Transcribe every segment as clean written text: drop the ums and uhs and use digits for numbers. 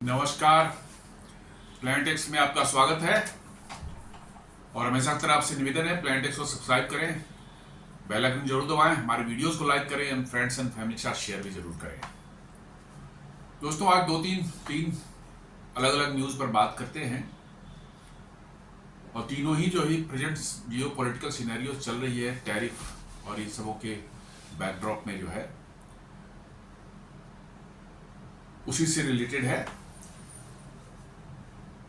नमस्कार। प्लानिटेक्स में आपका स्वागत है और हमेशा की तरह आपसे निवेदन है प्लानिटेक्स को सब्सक्राइब करें, बेल आइकन जरूर दबाएं, हमारे वीडियोस को लाइक करें एंड फ्रेंड्स एंड फैमिली के साथ शेयर भी जरूर करें। दोस्तों, आज तीन अलग अलग न्यूज़ पर बात करते हैं और तीनों ही जो ही प्रेजेंट जियो पॉलिटिकल सिनेरियो चल रही है, टैरिफ और इन सबों के बैकड्रॉप में जो है उसी से रिलेटेड है।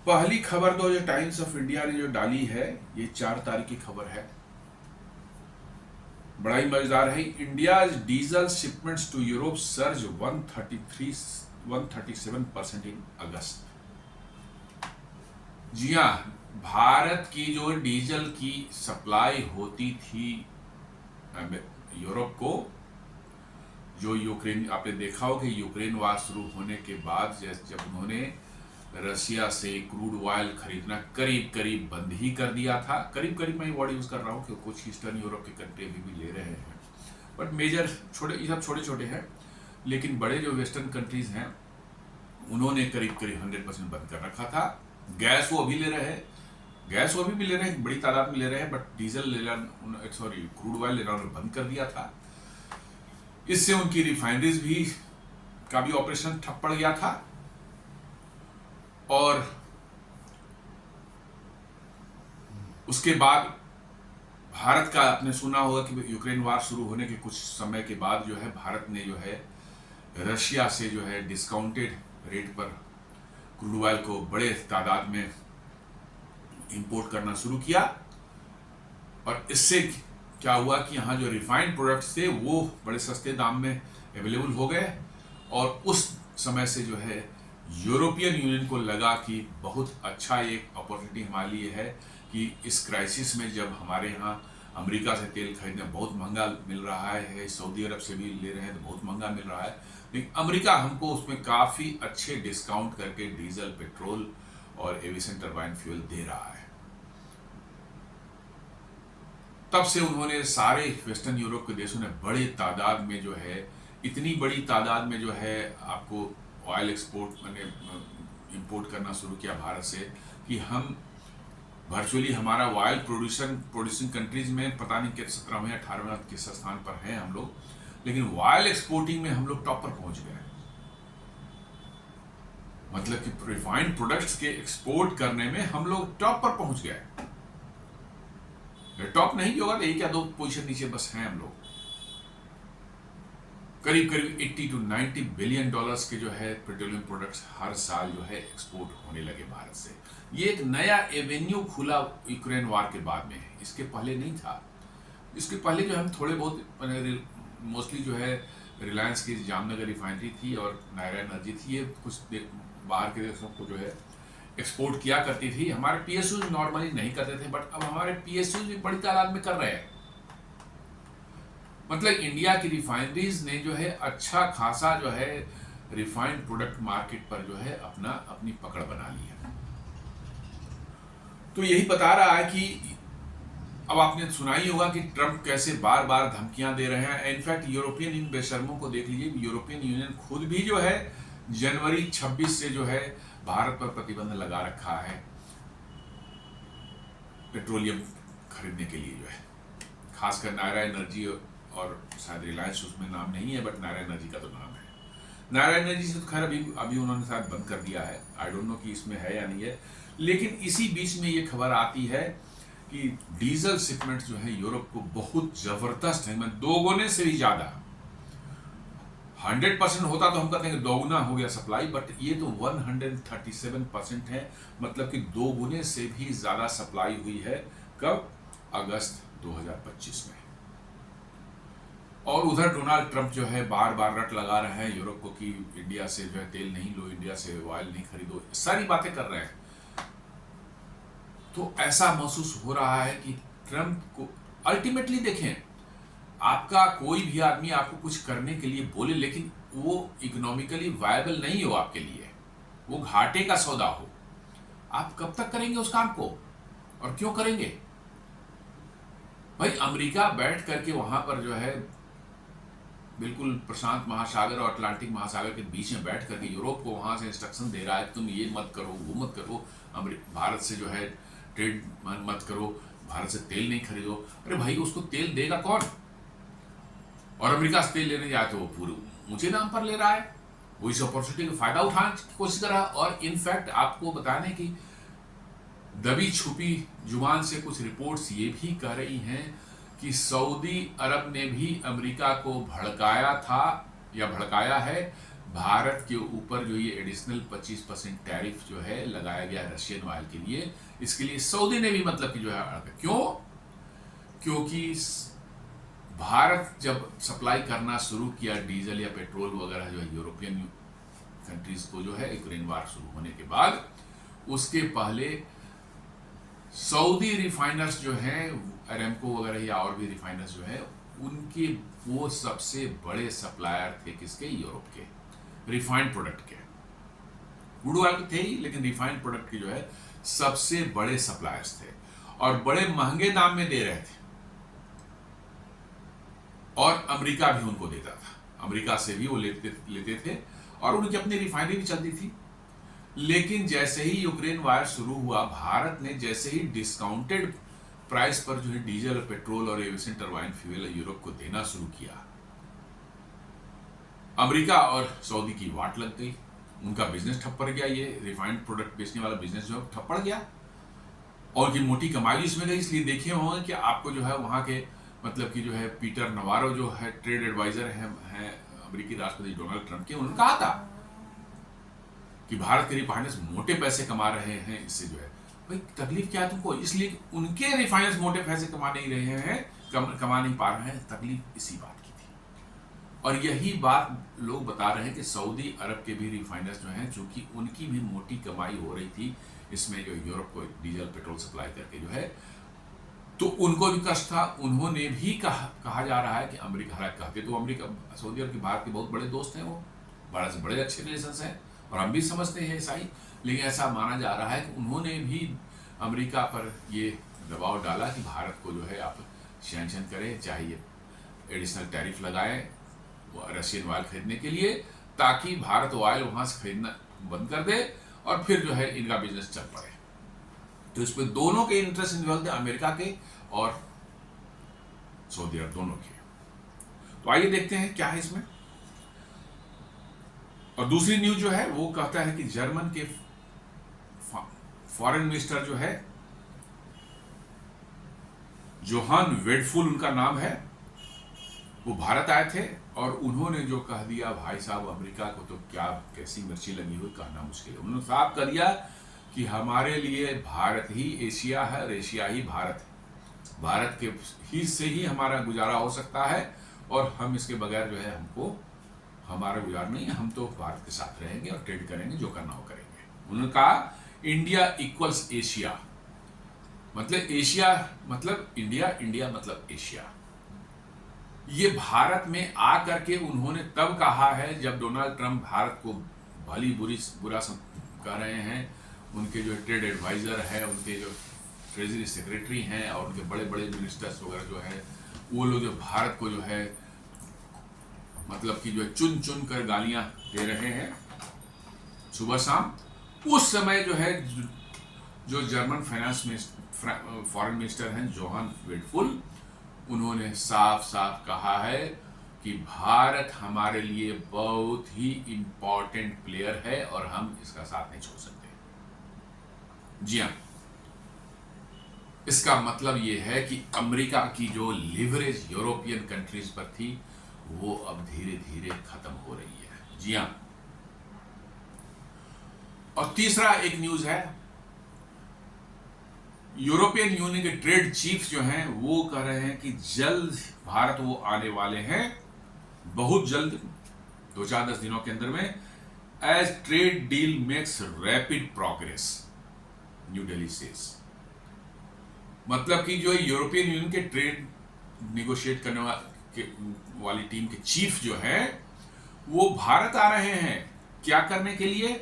पहली खबर तो जो टाइम्स ऑफ इंडिया ने जो डाली है, ये 4 तारीख की खबर है, बड़ा ही मजेदार है। India diesel shipments to Europe surge 137% in August. जी हाँ, भारत की जो डीजल की सप्लाई होती थी यूरोप को, जो यूक्रेन, आपने देखा हो कि यूक्रेन वार शुरू होने के बाद जब उन्होंने रशिया से क्रूड ऑयल खरीदना करीब करीब बंद ही कर दिया था, करीब करीब मैं वर्ड यूज कर रहा हूँ कि कुछ ईस्टर्न यूरोप के कंट्री अभी भी ले रहे हैं, बट मेजर ये सब छोटे छोटे हैं, लेकिन बड़े जो वेस्टर्न कंट्रीज हैं उन्होंने करीब करीब 100% बंद कर रखा था। गैस वो अभी ले रहे हैं, गैस वो अभी भी ले रहे हैं, बड़ी तादाद में ले रहे हैं, बट डीजल क्रूड ऑयल लेना उन्होंने बंद कर दिया था। इससे उनकी रिफाइनरीज भी का भी ऑपरेशन ठप पड़ गया था और उसके बाद भारत का, आपने सुना होगा कि यूक्रेन वार शुरू होने के कुछ समय के बाद जो है भारत ने जो है रशिया से जो है डिस्काउंटेड रेट पर क्रूड ऑयल को बड़े तादाद में इंपोर्ट करना शुरू किया और इससे क्या हुआ कि यहाँ जो रिफाइंड प्रोडक्ट्स थे वो बड़े सस्ते दाम में अवेलेबल हो गए और उस समय से जो है यूरोपियन यूनियन को लगा कि बहुत अच्छा एक अपॉर्चुनिटी हमारे लिए है कि इस क्राइसिस में, जब हमारे यहाँ अमेरिका से तेल खरीदना बहुत महंगा मिल रहा है, सऊदी अरब से भी ले रहे हैं तो बहुत महंगा मिल रहा है, लेकिन अमेरिका हमको उसमें काफ़ी अच्छे डिस्काउंट करके डीजल, पेट्रोल और एविएशन टरबाइन फ्यूल दे रहा है। तब से उन्होंने सारे वेस्टर्न यूरोप के देशों ने बड़े तादाद में जो है, इतनी बड़ी तादाद में जो है आपको ऑयल एक्सपोर्ट इंपोर्ट करना शुरू किया भारत से कि हम वर्चुअली हमारा ऑयल प्रोड्यूसिंग कंट्रीज में पता नहीं कि 17वें 18वें किस स्थान पर हैं हम लोग, लेकिन ऑयल एक्सपोर्टिंग में हम लोग टॉप पर पहुंच गए। मतलब कि रिफाइंड प्रोडक्ट्स के एक्सपोर्ट करने में हम लोग टॉप पर पहुंच गए। टॉप नहीं भी होगा तो 1 या 2 पोजीशन नीचे बस हैं हम लोग। करीब करीब 80 to 90 बिलियन डॉलर्स के जो है पेट्रोलियम प्रोडक्ट्स हर साल जो है एक्सपोर्ट होने लगे भारत से। ये एक नया एवेन्यू खुला यूक्रेन वार के बाद में, इसके पहले नहीं था। इसके पहले जो हम थोड़े बहुत मोस्टली जो है रिलायंस की जामनगर रिफाइनरी थी और नायरा एनर्जी थी, ये कुछ बाहर के देशों को जो है एक्सपोर्ट किया करती थी। हमारे पीएसयू नॉर्मली नहीं करते थे, बट अब हमारे पीएसयू भी बड़ी तादाद में कर रहे हैं। मतलब इंडिया की रिफाइनरीज ने जो है अच्छा खासा जो है रिफाइंड प्रोडक्ट मार्केट पर जो है अपनी पकड़ बना ली है। तो यही बता रहा है कि अब आपने सुना ही होगा कि ट्रंप कैसे बार बार धमकियां दे रहे हैं। इनफैक्ट यूरोपियन इन बेशर्मों को देख लीजिए, यूरोपियन यूनियन खुद भी जो है जनवरी 26 से जो है भारत पर प्रतिबंध लगा रखा है पेट्रोलियम खरीदने के लिए। जो है खासकर नायरा एनर्जी और शायद रिलायंस उसमें नाम नहीं है, बट नायरा एनर्जी का तो नाम है। नायरा एनर्जी से तो खैर अभी उन्होंने शायद बंद कर दिया है, आई डोंट नो कि इसमें है या नहीं है। लेकिन इसी बीच में ये खबर आती है कि डीजल शिपमेंट जो है यूरोप को बहुत जबरदस्त है, मतलब 2 गुने से भी ज्यादा। 100% होता तो हम कहते हैं कि 2 गुना हो गया सप्लाई, बट ये तो 137% है, मतलब कि 2 गुने से भी ज्यादा सप्लाई हुई है। कब? अगस्त 2025 में। और उधर डोनाल्ड ट्रंप जो है बार बार रट लगा रहे हैं यूरोप को कि इंडिया से जो है तेल नहीं लो, इंडिया से ऑयल नहीं खरीदो, सारी बातें कर रहे हैं। तो ऐसा महसूस हो रहा है कि ट्रंप को अल्टीमेटली, देखें, आपका कोई भी आदमी आपको कुछ करने के लिए बोले, लेकिन वो इकोनॉमिकली वायबल नहीं हो आपके लिए, वो घाटे का सौदा हो, आप कब तक करेंगे उस काम को और क्यों करेंगे? भाई अमेरिका बैठ करके वहां पर जो है बिल्कुल प्रशांत महासागर और अटलांटिक महासागर के बीच में बैठ करके यूरोप को वहां से इंस्ट्रक्शन दे रहा है, तुम ये मत करो, वो मत करो, भारत से जो है ट्रेड मत करो, भारत से तेल नहीं खरीदो। अरे भाई, उसको तेल देगा कौन? और अमेरिका से तेल लेने जाए तो वो पूरे ऊंचे दाम पर ले रहा है, वो इस अपॉर्चुनिटी का फायदा उठाने की कोशिश कर रहा है। और इनफैक्ट आपको बताने की दबी छुपी जुबान से कुछ रिपोर्ट्स ये भी कह रही हैं कि सऊदी अरब ने भी अमेरिका को भड़काया था या भड़काया है, भारत के ऊपर जो ये एडिशनल 25% टैरिफ जो है लगाया गया रशियन ऑयल के लिए, इसके लिए सऊदी ने भी मतलब कि जो है, क्यों? क्योंकि भारत जब सप्लाई करना शुरू किया डीजल या पेट्रोल वगैरह जो है यूरोपियन कंट्रीज को जो है यूक्रेन वार शुरू होने के बाद, उसके पहले सऊदी रिफाइनर्स जो हैं, अरेमको वगैरह या और भी रिफाइनर्स जो हैं, उनके वो सबसे बड़े सप्लायर थे किसके? यूरोप के रिफाइंड प्रोडक्ट के। क्रूड ऑयल थे ही, लेकिन रिफाइंड प्रोडक्ट के जो है सबसे बड़े सप्लायर्स थे और बड़े महंगे दाम में दे रहे थे। और अमेरिका भी उनको देता था, अमेरिका से भी वो लेते थे और उनकी अपनी रिफाइनरी भी चलती थी। लेकिन जैसे ही यूक्रेन वार शुरू हुआ, भारत ने जैसे ही डिस्काउंटेड प्राइस पर जो है डीजल, पेट्रोल और एविएशन टरबाइन फ्यूल यूरोप को देना शुरू किया, अमेरिका और सऊदी की वाट लग गई, उनका बिजनेस ठप पड़ गया, ये रिफाइंड प्रोडक्ट बेचने वाला बिजनेस जो है ठप पड़ गया और की मोटी कमाई इसमें गई। इसलिए देखे होंगे कि आपको जो है वहां के मतलब कि जो है पीटर नवारो जो है ट्रेड एडवाइजर है अमेरिकी राष्ट्रपति डोनाल्ड ट्रंप के, उन्होंने कहा था कि भारत के रिफाइनर्स मोटे पैसे कमा रहे हैं, इससे जो है भाई तकलीफ क्या है तुमको? इसलिए उनके रिफाइनर्स मोटे पैसे कमा नहीं रहे हैं, कमा नहीं पा रहे हैं, तकलीफ इसी बात की थी। और यही बात लोग बता रहे हैं कि सऊदी अरब के भी रिफाइनर्स जो हैं, चूंकि उनकी भी मोटी कमाई हो रही थी इसमें जो यूरोप को डीजल पेट्रोल सप्लाई करके जो है, तो उनको भी कष्ट था। उन्होंने भी कहा जा रहा है कि अमेरिका, हालांकि कहते तो अमेरिका सऊदी अरब के भारत के बहुत बड़े दोस्त हैं, वो भारत से बड़े अच्छे रिलेशन हैं और हम भी समझते हैं ऐसा ही, लेकिन ऐसा माना जा रहा है कि उन्होंने भी अमेरिका पर ये दबाव डाला कि भारत को जो है आप सैंक्शन करें, चाहे एडिशनल टैरिफ लगाएं रशियन ऑयल खरीदने के लिए, ताकि भारत ऑयल वहां से खरीदना बंद कर दे और फिर जो है इनका बिजनेस चल पड़े। तो इसमें दोनों के इंटरेस्ट इन्वॉल्व थे, अमेरिका के और सऊदी अरब दोनों के। तो आइए देखते हैं क्या है इसमें। और दूसरी न्यूज जो है वो कहता है कि जर्मन के फॉरेन मिनिस्टर जो है जोहान वेडफुल उनका नाम है, वो भारत आए थे और उन्होंने जो कह दिया, भाई साहब अमेरिका को तो क्या कैसी मिर्ची लगी हुई कहना मुश्किल है। उन्होंने साफ कर दिया कि हमारे लिए भारत ही एशिया है और एशिया ही भारत है, भारत के ही से ही हमारा गुजारा हो सकता है और हम इसके बगैर जो है हमको हमारा गुजारा नहीं है, हम तो भारत के साथ रहेंगे और ट्रेड करेंगे, जो करना हो करेंगे। उन्होंने कहा इंडिया इक्वल्स एशिया, मतलब एशिया मतलब इंडिया, इंडिया मतलब एशिया। ये भारत में आकर के उन्होंने तब कहा है जब डोनाल्ड ट्रंप भारत को भली बुरा कह रहे हैं, उनके जो ट्रेड एडवाइजर है, उनके जो ट्रेजरी सेक्रेटरी हैं और उनके बड़े बड़े मिनिस्टर्स वगैरह जो है, वो लोग जो भारत को जो है मतलब कि जो चुन चुन कर गालियां दे रहे हैं सुबह शाम, उस समय जो है जो जर्मन फॉरेन मिनिस्टर हैं जोहान वेडफुल, उन्होंने साफ साफ कहा है कि भारत हमारे लिए बहुत ही इंपॉर्टेंट प्लेयर है और हम इसका साथ नहीं छोड़ सकते। जी हाँ, इसका मतलब यह है कि अमेरिका की जो लिवरेज यूरोपियन कंट्रीज पर थी वो अब धीरे धीरे खत्म हो रही है। जी हाँ। और तीसरा एक न्यूज है, यूरोपियन यूनियन के ट्रेड चीफ जो हैं वो कह रहे हैं कि जल्द भारत वो आने वाले हैं, बहुत जल्द, 2-4-10 दिनों के अंदर में, as trade deal makes rapid progress, New Delhi says. मतलब कि जो यूरोपियन यूनियन के ट्रेड निगोशिएट करने वाली टीम के चीफ जो है वो भारत आ रहे हैं, क्या करने के लिए?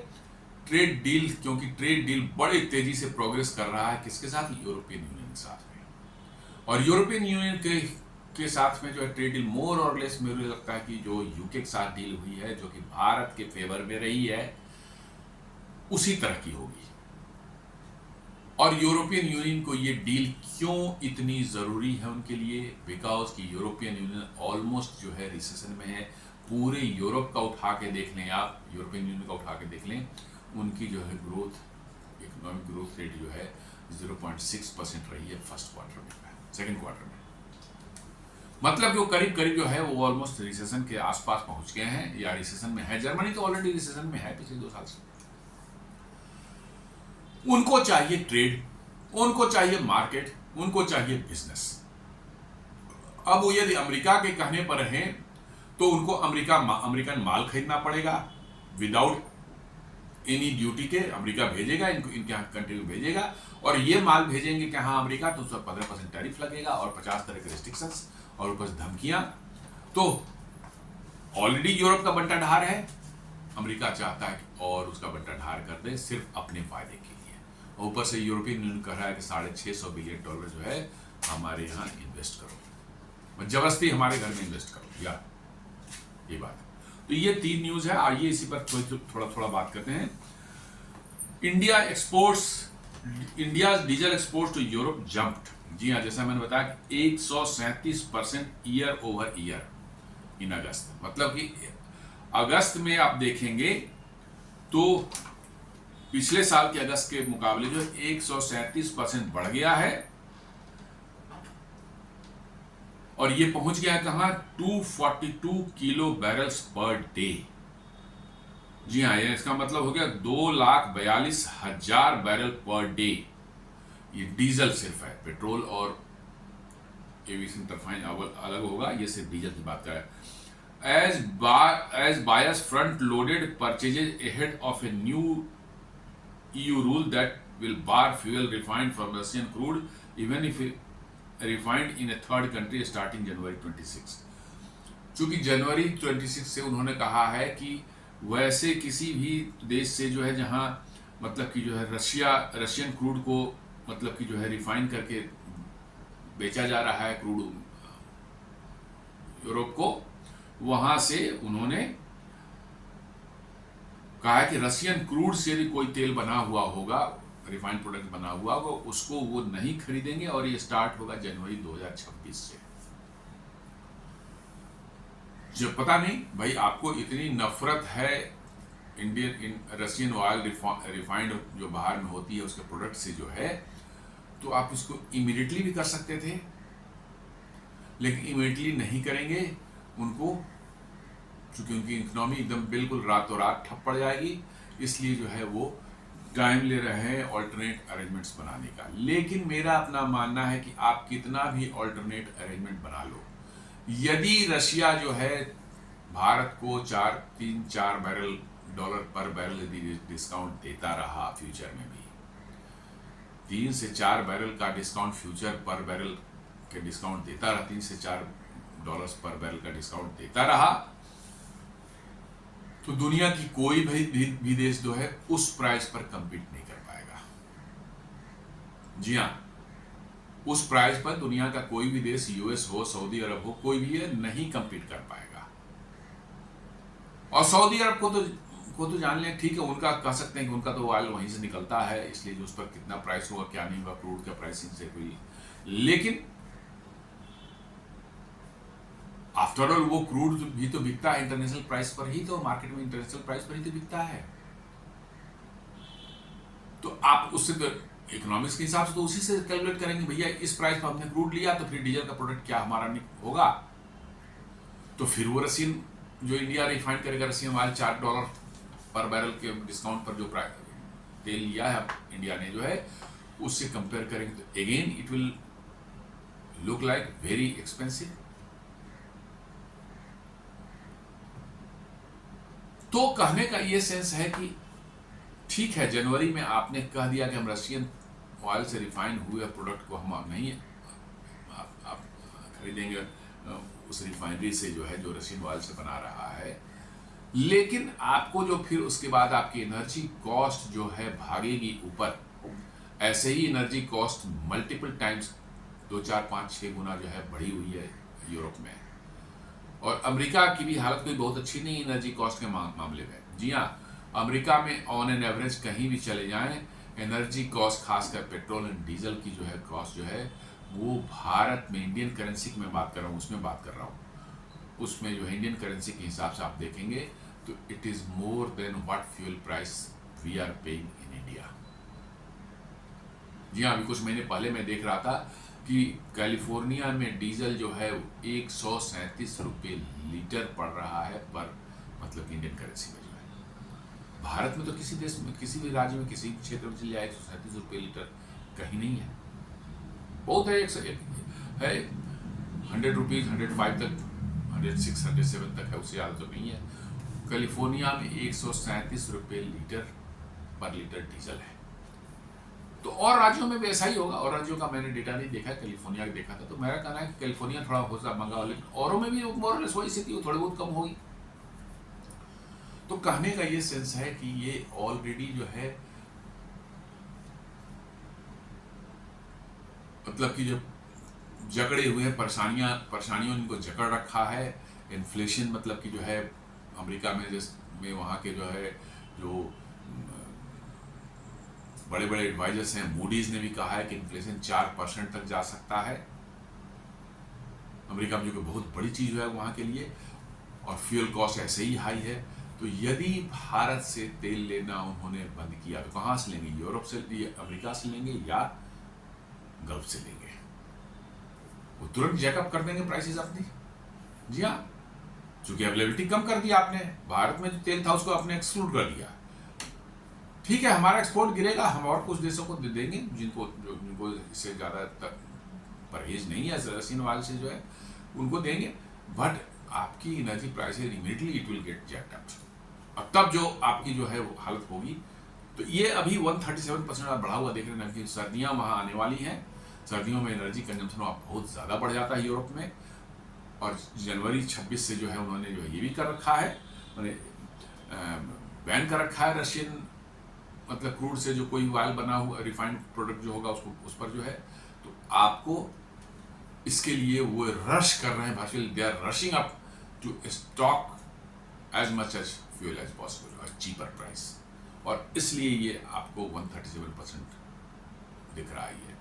ट्रेड डील, क्योंकि ट्रेड डील बड़ी तेजी से प्रोग्रेस कर रहा है, किसके साथ? यूरोपियन यूनियन के साथ में। और यूरोपियन यूनियन के साथ में जो है ट्रेड डील मोर और लेस मुझे लगता है कि जो यूके के साथ डील हुई है जो कि भारत के फेवर में रही है उसी तरह की होगी। और यूरोपियन यूनियन को ये डील क्यों इतनी ज़रूरी है उनके लिए, बिकॉज कि यूरोपियन यूनियन ऑलमोस्ट जो है रिसेशन में है। पूरे यूरोप का उठा के देख लें आप, यूरोपियन यूनियन का उठा के देख लें, उनकी जो है ग्रोथ, इकोनॉमिक ग्रोथ रेट जो है 0.6% रही है फर्स्ट क्वार्टर में, सेकेंड क्वार्टर में। मतलब कि वो करीब करीब जो है वो ऑलमोस्ट रिसेशन के आसपास पहुंच गए हैं या रिसेशन में है। जर्मनी तो ऑलरेडी रिसेशन में है पिछले 2 साल से। उनको चाहिए ट्रेड, उनको चाहिए मार्केट, उनको चाहिए बिजनेस। अब वो यदि अमेरिका के कहने पर हैं तो उनको अमेरिकन माल खरीदना पड़ेगा विदाउट एनी ड्यूटी के। अमेरिका भेजेगा, इनको इनके यहाँ कंट्री में भेजेगा और ये माल भेजेंगे कि हाँ अमेरिका, तो उस पर 15% टैरिफ लगेगा और 50 तरह के रेस्ट्रिक्शंस और ऊपर धमकियां। तो ऑलरेडी यूरोप का बंटा ढार है, अमेरिका चाहता है कि और उसका बंटा ढार कर दे सिर्फ अपने फायदे के लिए। ऊपर से यूरोपियन यूनियन कह रहा है कि $650 बिलियन जो है हमारे यहाँ इन्वेस्ट करो, जबरदस्ती हमारे घर में इन्वेस्ट करो यार, ये बात। तो ये 3 न्यूज है। आइए इसी पर थोड़ा बात करते हैं। India diesel exports to Europe jumped. जी हाँ, जैसा मैंने बताया कि 137% year over year in August. मतलब कि अगस्त में आप देखेंगे तो पिछले साल के अगस्त के मुकाबले जो 137% बढ़ गया है और ये पहुंच गया है कहां, 242 किलो बैरल्स पर डे। जी हाँ, ये इसका मतलब हो गया 2,42,000 बैरल पर डे। ये डीजल सिर्फ है, पेट्रोल और एविएशन टरबाइन अलग होगा, ये सिर्फ डीजल की बात करें। As buyers front-loaded purchases ahead of a new EU rule that will bar fuel refined from Russian crude, even if refined in a third country starting January 26। चूंकि जनवरी 26 से उन्होंने कहा है कि वैसे किसी भी देश से जो है जहां मतलब कि जो है रशियन क्रूड को मतलब कि जो है रिफाइन करके बेचा जा रहा है क्रूड यूरोप को, वहां से उन्होंने कहा है कि रशियन क्रूड से यदि कोई तेल बना हुआ होगा, रिफाइंड प्रोडक्ट बना हुआ होगा, उसको वो नहीं खरीदेंगे और ये स्टार्ट होगा जनवरी 2026 से। जब पता नहीं भाई आपको इतनी नफरत है रशियन ऑयल रिफाइंड जो बाहर में होती है उसके प्रोडक्ट से जो है, तो आप इसको इमीडिएटली भी कर सकते थे, लेकिन इमीडिएटली नहीं करेंगे। उनको चूंकि उनकी इकोनॉमी एकदम बिल्कुल रातों रात ठप पड़ जाएगी, इसलिए जो है वो टाइम ले रहे हैं ऑल्टरनेट अरेंजमेंट्स बनाने का। लेकिन मेरा अपना मानना है कि आप कितना भी ऑल्टरनेट अरेंजमेंट बना लो, यदि रशिया जो है भारत को 3-4 बैरल डॉलर पर बैरल यदि डिस्काउंट देता रहा फ्यूचर में भी, 3 से 4 बैरल का डिस्काउंट फ्यूचर पर बैरल के डिस्काउंट देता रहा, 3 से 4 डॉलर्स पर बैरल का डिस्काउंट देता रहा, तो दुनिया की कोई भी देश जो है उस प्राइस पर कंपीट नहीं कर पाएगा। जी हाँ, उस प्राइस पर दुनिया का कोई भी देश, यूएस हो, सऊदी अरब हो, कोई भी है नहीं कंपीट कर पाएगा। और सऊदी अरब को तो जान लें, ठीक है, उनका कह सकते हैं कि उनका तो ऑयल वहीं से निकलता है, इसलिए जो उस पर कितना प्राइस होगा क्या नहीं होगा क्रूड का प्राइसिंग से कोई, लेकिन आफ्टर ऑल वो क्रूड भी तो बिकता है इंटरनेशनल प्राइस पर ही, तो मार्केट में इंटरनेशनल प्राइस पर ही तो बिकता है। तो आप उससे तो इकोनॉमिक्स के हिसाब से तो उसी से कैलकुलेट करेंगे, भैया इस प्राइस पर हमने क्रूड लिया तो फिर डीजल का प्रोडक्ट क्या हमारा होगा, तो फिर वो रशियन जो इंडिया रिफाइंड करेगा, रशियन ऑयल $4 पर बैरल के डिस्काउंट पर जो तेल लिया है इंडिया ने जो है, उससे कंपेयर करेंगे तो again it will look like very expensive. तो कहने का ये सेंस है कि ठीक है, जनवरी में आपने कह दिया कि हम रशियन ऑयल से रिफाइन हुए प्रोडक्ट को हम नहीं आप खरीदेंगे उस रिफाइनरी से जो है जो रशियन ऑयल से बना रहा है, लेकिन आपको जो फिर उसके बाद आपकी एनर्जी कॉस्ट जो है भागेगी ऊपर। ऐसे ही एनर्जी कॉस्ट मल्टीपल टाइम्स 2, 4, 5, 6 गुना जो है बढ़ी हुई है यूरोप में। और अमेरिका की भी हालत कोई बहुत अच्छी नहीं एनर्जी कॉस्ट के मामले में। जी हाँ, अमेरिका में ऑन एन एवरेज कहीं भी चले जाएं, एनर्जी कॉस्ट खासकर पेट्रोल एंड डीजल की जो है कॉस्ट जो है वो भारत में इंडियन करेंसी की मैं बात कर रहा हूँ, उसमें बात कर रहा हूँ, उसमें जो है इंडियन करेंसी के हिसाब से आप देखेंगे तो it is more than what fuel price we are paying in India. जी हाँ, अभी कुछ महीने पहले मैं देख रहा था कि कैलिफोर्निया में डीजल जो है 137 रुपये लीटर पड़ रहा है पर, मतलब इंडियन करेंसी में जो है। भारत में तो किसी देश में, किसी भी राज्य में, किसी भी क्षेत्र में चले जाए 137 रुपये लीटर कहीं नहीं है, बहुत है, है 100 रुपीज़ 105 तक, 106 107 तक है, उससे ज़्यादा तो नहीं है। कैलिफोर्निया में 137 रुपये लीटर पर लीटर डीजल है। तो और राज्यों में भी ऐसा ही होगा, और राज्यों का मैंने डेटा नहीं देखा, कैलिफोर्निया का देखा था, तो मेरा कहना है कि कैलिफोर्निया थोड़ा हो सकता महंगा हो, लेकिन औरों में भी मोरलेस वही स्थिति हो, थोड़ी बहुत कम होगी। तो कहने का ये सेंस है कि ये ऑलरेडी जो है, मतलब कि जो जकड़े हुए हैं, परेशानियों इनको जकड़ रखा है। इन्फ्लेशन मतलब कि जो है अमेरिका में वहाँ के जो है जो बड़े बड़े एडवाइजर्स हैं, मूडीज ने भी कहा है कि इन्फ्लेशन 4% तक जा सकता है अमेरिका में, जो कि बहुत बड़ी चीज़ है वहाँ के लिए। और फ्यूल कॉस्ट ऐसे ही हाई है। तो यदि भारत से तेल लेना उन्होंने बंद किया तो कहाँ से लेंगे? यूरोप से, अमेरिका से लेंगे या गल्फ से लेंगे? वो तुरंत जैकअप कर देंगे प्राइसेस अपनी। जी हाँ, चूंकि अवेलेबिलिटी कम कर दिया आपने, भारत में जो तेल था उसको आपने एक्सक्लूड कर दिया। ठीक है, हमारा एक्सपोर्ट गिरेगा, हम और कुछ देशों को दे देंगे जिनको इससे ज़्यादा परहेज नहीं है रशियन ऑयल से जो है, उनको देंगे। बट आपकी energy prices immediately it will get jacked up. अब तब जो आपकी जो है वो हालत होगी। तो ये अभी 137% बढ़ा हुआ देख रहे हैं कि सर्दियाँ वहाँ आने वाली हैं। सर्दियों में एनर्जी कंजम्पशन बहुत ज़्यादा बढ़ जाता है यूरोप में। और जनवरी 26 से जो है उन्होंने जो है ये भी कर रखा है, उन्होंने बैन कर रखा है रशियन, मतलब क्रूड से जो कोई ऑयल बना हुआ रिफाइंड प्रोडक्ट जो होगा उसको, उस पर जो है। तो आपको इसके लिए वो रश कर रहे हैं भाषण, they are rushing up to stock as much as fuel as possible और चीपर प्राइस। और इसलिए ये आपको 137% दिख रहा है।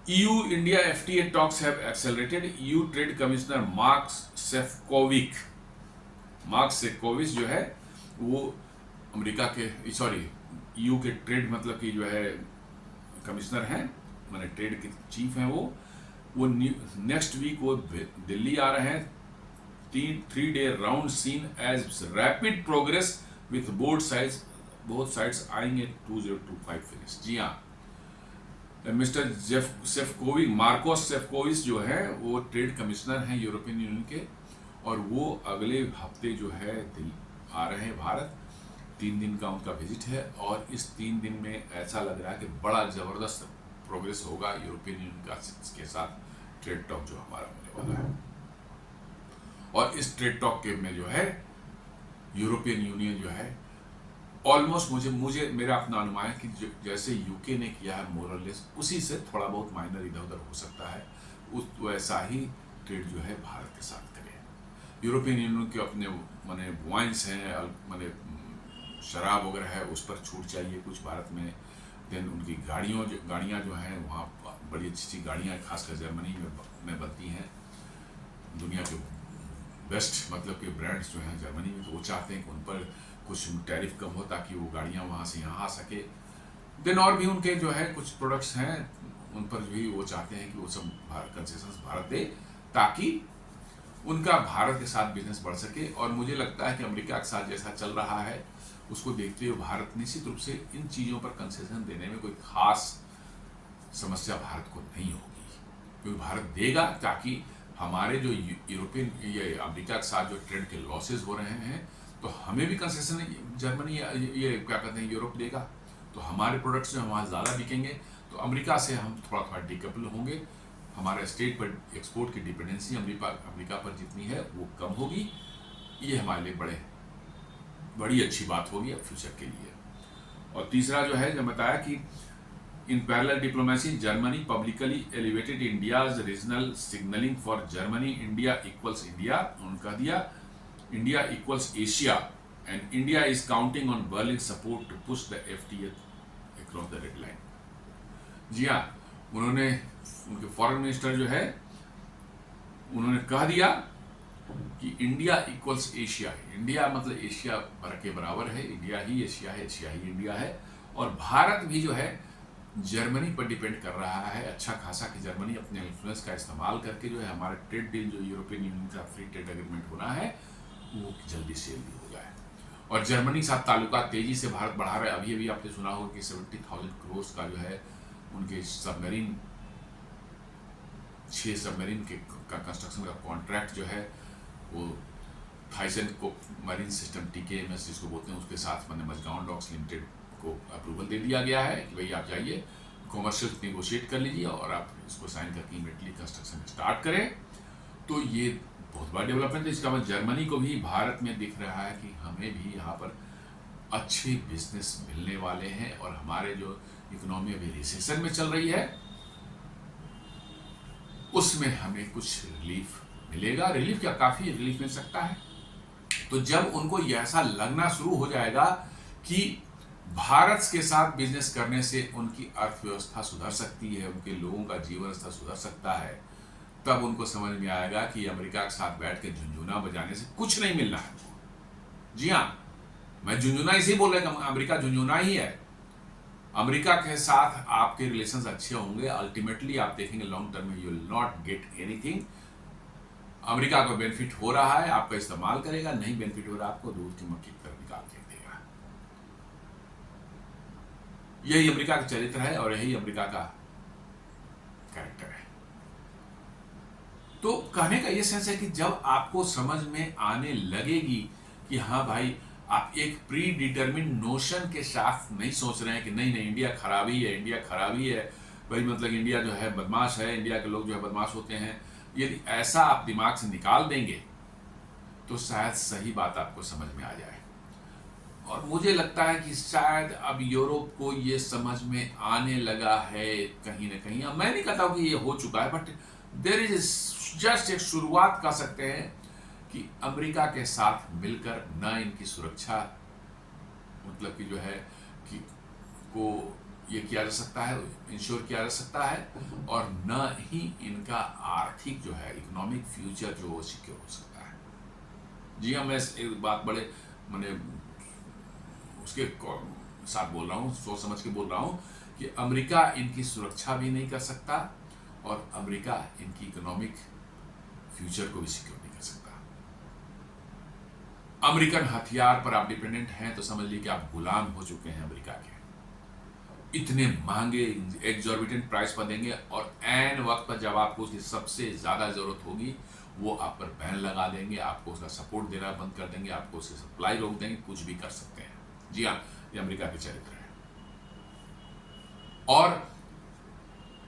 EU India FTA talks have accelerated. EU Trade Commissioner Mark Sefcovic जो है वो अमेरिका के, EU के ट्रेड मतलब कि जो है कमिश्नर हैं, माने ट्रेड के चीफ हैं वो नेक्स्ट वीक वो दिल्ली आ रहे हैं। 3-day round seen as rapid progress with both sides eyeing at 2025 finish. जी हाँ, मिस्टर मार्कोस सेफकोविच जो है वो ट्रेड कमिश्नर हैं यूरोपियन यूनियन के, और वो अगले हफ्ते जो है आ रहे हैं भारत। 3 दिन का उनका विजिट है, और इस 3 दिन में ऐसा लग रहा है कि बड़ा ज़बरदस्त प्रोग्रेस होगा यूरोपियन यूनियन का के साथ ट्रेड टॉक जो हमारा होने वाला है। और इस ट्रेड टॉक के में जो है यूरोपियन यूनियन जो है ऑलमोस्ट, मुझे मेरा अपना अनुमान है कि जैसे यूके ने किया है मोरलेस, उसी से थोड़ा बहुत माइनर इधर उधर हो सकता है, वैसा ही ट्रेड जो है भारत के साथ करें। यूरोपियन यूनियन के अपने माने वाइन्स हैं, माने शराब वगैरह है, उस पर छूट चाहिए कुछ भारत में। देन उनकी गाड़ियाँ जो हैं वहाँ बड़ी अच्छी गाड़ियाँ खासकर जर्मनी में बनती हैं, दुनिया के बेस्ट मतलब के ब्रांड्स जो हैं जर्मनी में, तो वो चाहते हैं कि उन पर कुछ टैरिफ कम हो ताकि वो गाड़ियाँ वहाँ से यहाँ आ सके। देन और भी उनके जो है कुछ प्रोडक्ट्स हैं उन पर भी वो चाहते हैं कि वो सब कंसेशंस भारत दे ताकि उनका भारत के साथ बिजनेस बढ़ सके। और मुझे लगता है कि अमेरिका के साथ जैसा चल रहा है उसको देखते हुए भारत निश्चित रूप से इन चीज़ों पर कंसेशन देने में कोई खास समस्या भारत को नहीं होगी, क्योंकि भारत देगा ताकि हमारे जो यूरोपियन ये अमेरिका के साथ जो ट्रेड के लॉसेस हो रहे हैं तो हमें भी कंसेशन जर्मनी ये क्या कहते हैं यूरोप देगा, तो हमारे प्रोडक्ट्स जो हमारे ज़्यादा बिकेंगे, तो अमेरिका से हम थोड़ा डिकपल होंगे, हमारे स्टेट पर एक्सपोर्ट की डिपेंडेंसी अमेरिका पर जितनी है वो कम होगी। ये हमारे लिए बड़ी अच्छी बात होगी अब फ्यूचर के लिए। और तीसरा जो है, जो बताया कि In parallel diplomacy, Germany publicly elevated India's regional signaling for Germany. India equals India. उन्होंने कह दिया India equals Asia, and India is counting on Berlin support to push the FTA across the red line. जी हाँ, उन्होंने उनके foreign minister जो है उन्होंने कह दिया कि इंडिया इक्वल्स एशिया है। इंडिया मतलब एशिया के बराबर है, इंडिया ही एशिया है, एशिया ही इंडिया है। और भारत भी जो है जर्मनी पर डिपेंड कर रहा है अच्छा खासा कि जर्मनी अपने इन्फ्लुएंस का इस्तेमाल करके जो है हमारा ट्रेड डील जो यूरोपियन यूनियन का फ्री ट्रेड एग्रीमेंट होना है वो जल्दी सेल भी हो जाए। और जर्मनी के साथ ताल्लुकात तेजी से भारत बढ़ा रहा है। अभी अभी आपने सुना होगा कि 70,000 करोड़ का जो है उनके सबमरीन 6 सबमरीन का कंस्ट्रक्शन का कॉन्ट्रैक्ट जो है वो थाईसेन को मरीन सिस्टम TKMS जिसको बोलते हैं उसके साथ मैंने मजगांव डॉक्स लिमिटेड को अप्रूवल दे दिया गया है कि भाई आप जाइए कॉमर्शियल नेगोशिएट कर लीजिए और आप इसको साइन करके इमीडिएटली कंस्ट्रक्शन स्टार्ट करें। तो ये बहुत बड़ा डेवलपमेंट है। इसका मतलब जर्मनी को भी भारत में दिख रहा है कि हमें भी यहाँ पर अच्छे बिजनेस मिलने वाले हैं और हमारे जो इकोनॉमी अभी रिसेशन में चल रही है उसमें हमें कुछ रिलीफ मिलेगा। रिलीफ क्या, काफी रिलीफ मिल सकता है। तो जब उनको ऐसा लगना शुरू हो जाएगा कि भारत के साथ बिजनेस करने से उनकी अर्थव्यवस्था सुधर सकती है, उनके लोगों का जीवन स्तर सुधर सकता है, तब उनको समझ में आएगा कि अमेरिका के साथ बैठ के झुंझुना बजाने से कुछ नहीं मिलना है। जी हाँ, मैं झुंझुना इसी बोल रहा हूं, अमेरिका झुंझुना ही है। अमेरिका के साथ आपके रिलेशंस अच्छे होंगे, अल्टीमेटली आप देखेंगे लॉन्ग टर्म में you will not get anything. America को बेनिफिट हो रहा है, आपका इस्तेमाल करेगा, नहीं बेनिफिट हो रहा आपको दूध की मक्खी की तरफ निकाल फेंक देगा। यही अमेरिका का चरित्र है और यही अमेरिका का कैरेक्टर है। तो कहने का यह सेंस है कि जब आपको समझ में आने लगेगी कि हाँ भाई आप एक प्री डिटर्मिन नोशन के साथ नहीं सोच रहे हैं कि नहीं नहीं इंडिया खराबी है, इंडिया खराबी है भाई, मतलब इंडिया जो है बदमाश है, इंडिया के लोग जो है बदमाश होते हैं, यदि ऐसा आप दिमाग से निकाल देंगे तो शायद सही बात आपको समझ में आ जाए। और मुझे लगता है कि शायद अब यूरोप को ये समझ में आने लगा है कहीं ना कहीं। अब मैं नहीं कहता हूं कि ये हो चुका है, बट देयर इज जस्ट एक शुरुआत कर सकते हैं कि अमेरिका के साथ मिलकर न इनकी सुरक्षा मतलब कि जो है कि को ये किया जा सकता है, इंश्योर किया जा सकता है, और न ही इनका आर्थिक जो है इकोनॉमिक फ्यूचर जो वो सिक्योर हो सकता है। जी हाँ, मैं एक बात बड़े मैंने उसके साथ बोल रहा हूँ, सोच समझ के बोल रहा हूँ कि अमेरिका इनकी सुरक्षा भी नहीं कर सकता और अमेरिका इनकी इकोनॉमिक फ्यूचर को भी सिक्योर नहीं कर सकता। अमेरिकन हथियार पर आप डिपेंडेंट हैं तो समझ लीजिए कि आप गुलाम हो चुके हैं अमेरिका के। इतने महंगे एग्जॉर्बिटेंट प्राइस पर देंगे और एन वक्त पर जब आपको उसकी सबसे ज्यादा जरूरत होगी वो आप पर बैन लगा देंगे, आपको उसका सपोर्ट देना बंद कर देंगे, आपको उसकी सप्लाई रोक देंगे, कुछ भी कर सकते हैं। जी हाँ, ये अमेरिका के चरित्र है। और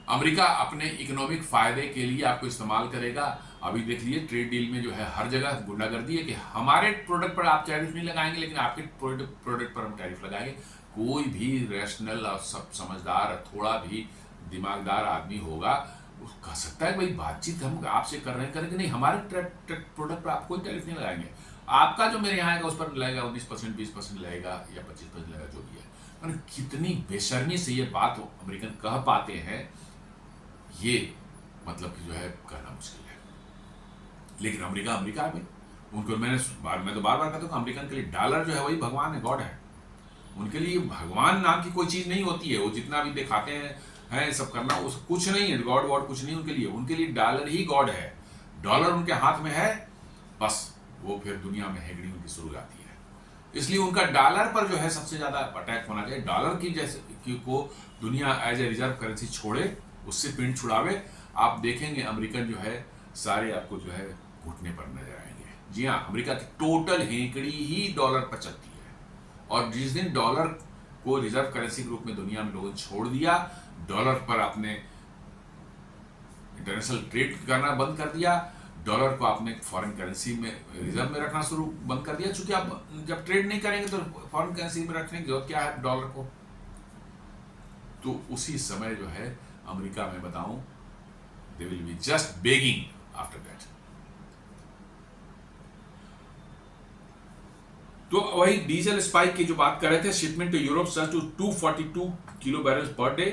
अमेरिका अपने इकोनॉमिक फायदे के लिए आपको इस्तेमाल करेगा। अभी देख लीजिए ट्रेड डील में जो है हर जगह गुंडागर्दी है कि हमारे प्रोडक्ट पर आप टैरिफ नहीं लगाएंगे लेकिन आपके प्रोडक्ट पर हम टैरिफ लगाएंगे। कोई भी रैशनल और सब समझदार थोड़ा भी दिमागदार आदमी होगा वो कह सकता है भाई बातचीत हम आपसे कर रहे हैं करेंगे, नहीं हमारे प्रोडक्ट पर आप कोई टैरिफ नहीं लगाएंगे, आपका जो मेरे यहाँ आएगा उस पर लगेगा 19%, 20% लगेगा या 25% लगेगा, जो भी है। मतलब कितनी बेशर्मी से ये बात अमेरिकन कह पाते हैं, ये मतलब कि जो है कहना मुश्किल है। लेकिन अमेरिका में उनको मैं तो बार बार कहता हूँ अमेरिकन के लिए डॉलर जो है वही भगवान है, गॉड है। उनके लिए भगवान नाम की कोई चीज नहीं होती है, वो जितना भी दिखाते हैं सब करना उस कुछ नहीं है, गॉड वॉड कुछ नहीं उनके लिए डॉलर ही गॉड है। डॉलर उनके हाथ में है, बस वो फिर दुनिया में हेगड़ी उनकी शुरू जाती है। इसलिए उनका डॉलर पर जो है सबसे ज्यादा अटैक होना चाहिए। डॉलर की जैसे को दुनिया एज ए रिजर्व करेंसी छोड़े, उससे पिंड छुड़ावे। आप देखेंगे अमेरिकन जो है सारे आपको जो है घुटने पर नजर आएंगे। जी हाँ, अमेरिका की टोटल हेकड़ी ही डॉलर पर चलती है। और जिस दिन डॉलर को रिजर्व करेंसी के रूप में दुनिया में लोगों ने छोड़ दिया, डॉलर पर आपने इंटरनेशनल ट्रेड करना बंद कर दिया, डॉलर को आपने फॉरेन करेंसी में रिजर्व में रखना शुरू बंद कर दिया। चूंकि आप जब ट्रेड नहीं करेंगे तो फॉरेन करेंसी में रखने की जरूरत क्या है डॉलर को। तो उसी समय जो है अमेरिका में बताऊं, they will be just begging after that. तो वही डीजल स्पाइक की जो बात कर रहे थे, shipment to Europe surge to 242 kilo barrels per day,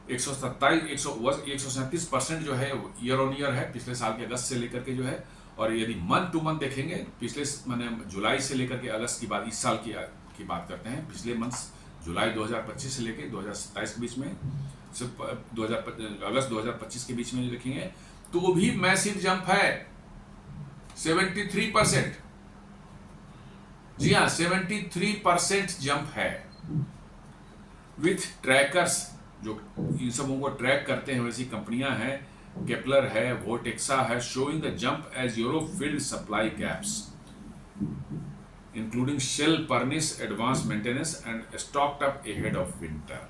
137% जो है ईयर ऑन ईयर है, पिछले साल के अगस्त से लेकर के जो है। और यदि मंथ टू मंथ देखेंगे, पिछले मैंने जुलाई से लेकर के अगस्त की बात, इस साल की बात करते हैं, पिछले मंथ जुलाई 2025 से लेकर 2027 के बीच में, सिर्फ अगस्त 2025 के बीच में जो देखेंगे तो भी मैसिव जंप है, 73%। जी हाँ, 73% जंप है। विथ ट्रैकर्स, जो इन सबों को ट्रैक करते हैं वैसी कंपनियां हैं, केपलर है, वोटेक्सा है, showing the jump as Europe filled supply gaps including Shell Pernis advance maintenance and stocked up ahead of winter.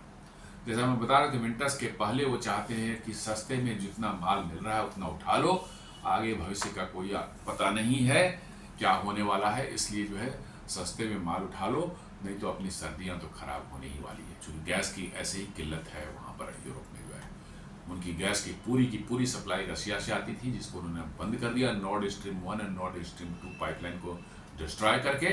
जैसा मैं बता रहा था, विंटर्स के पहले वो चाहते हैं कि सस्ते में जितना माल मिल रहा है उतना उठा लो, आगे भविष्य का कोई पता नहीं है क्या होने वाला है, इसलिए जो है सस्ते में माल उठा लो, नहीं तो अपनी सर्दियां तो खराब होने ही वाली है। क्योंकि गैस की ऐसे ही किल्लत है वहाँ पर यूरोप में जो है। उनकी गैस की पूरी सप्लाई रशिया से आती थी, जिसको उन्होंने बंद कर दिया, नॉर्ड स्ट्रीम 1 और नॉर्ड स्ट्रीम 2 पाइपलाइन को डिस्ट्रॉय करके।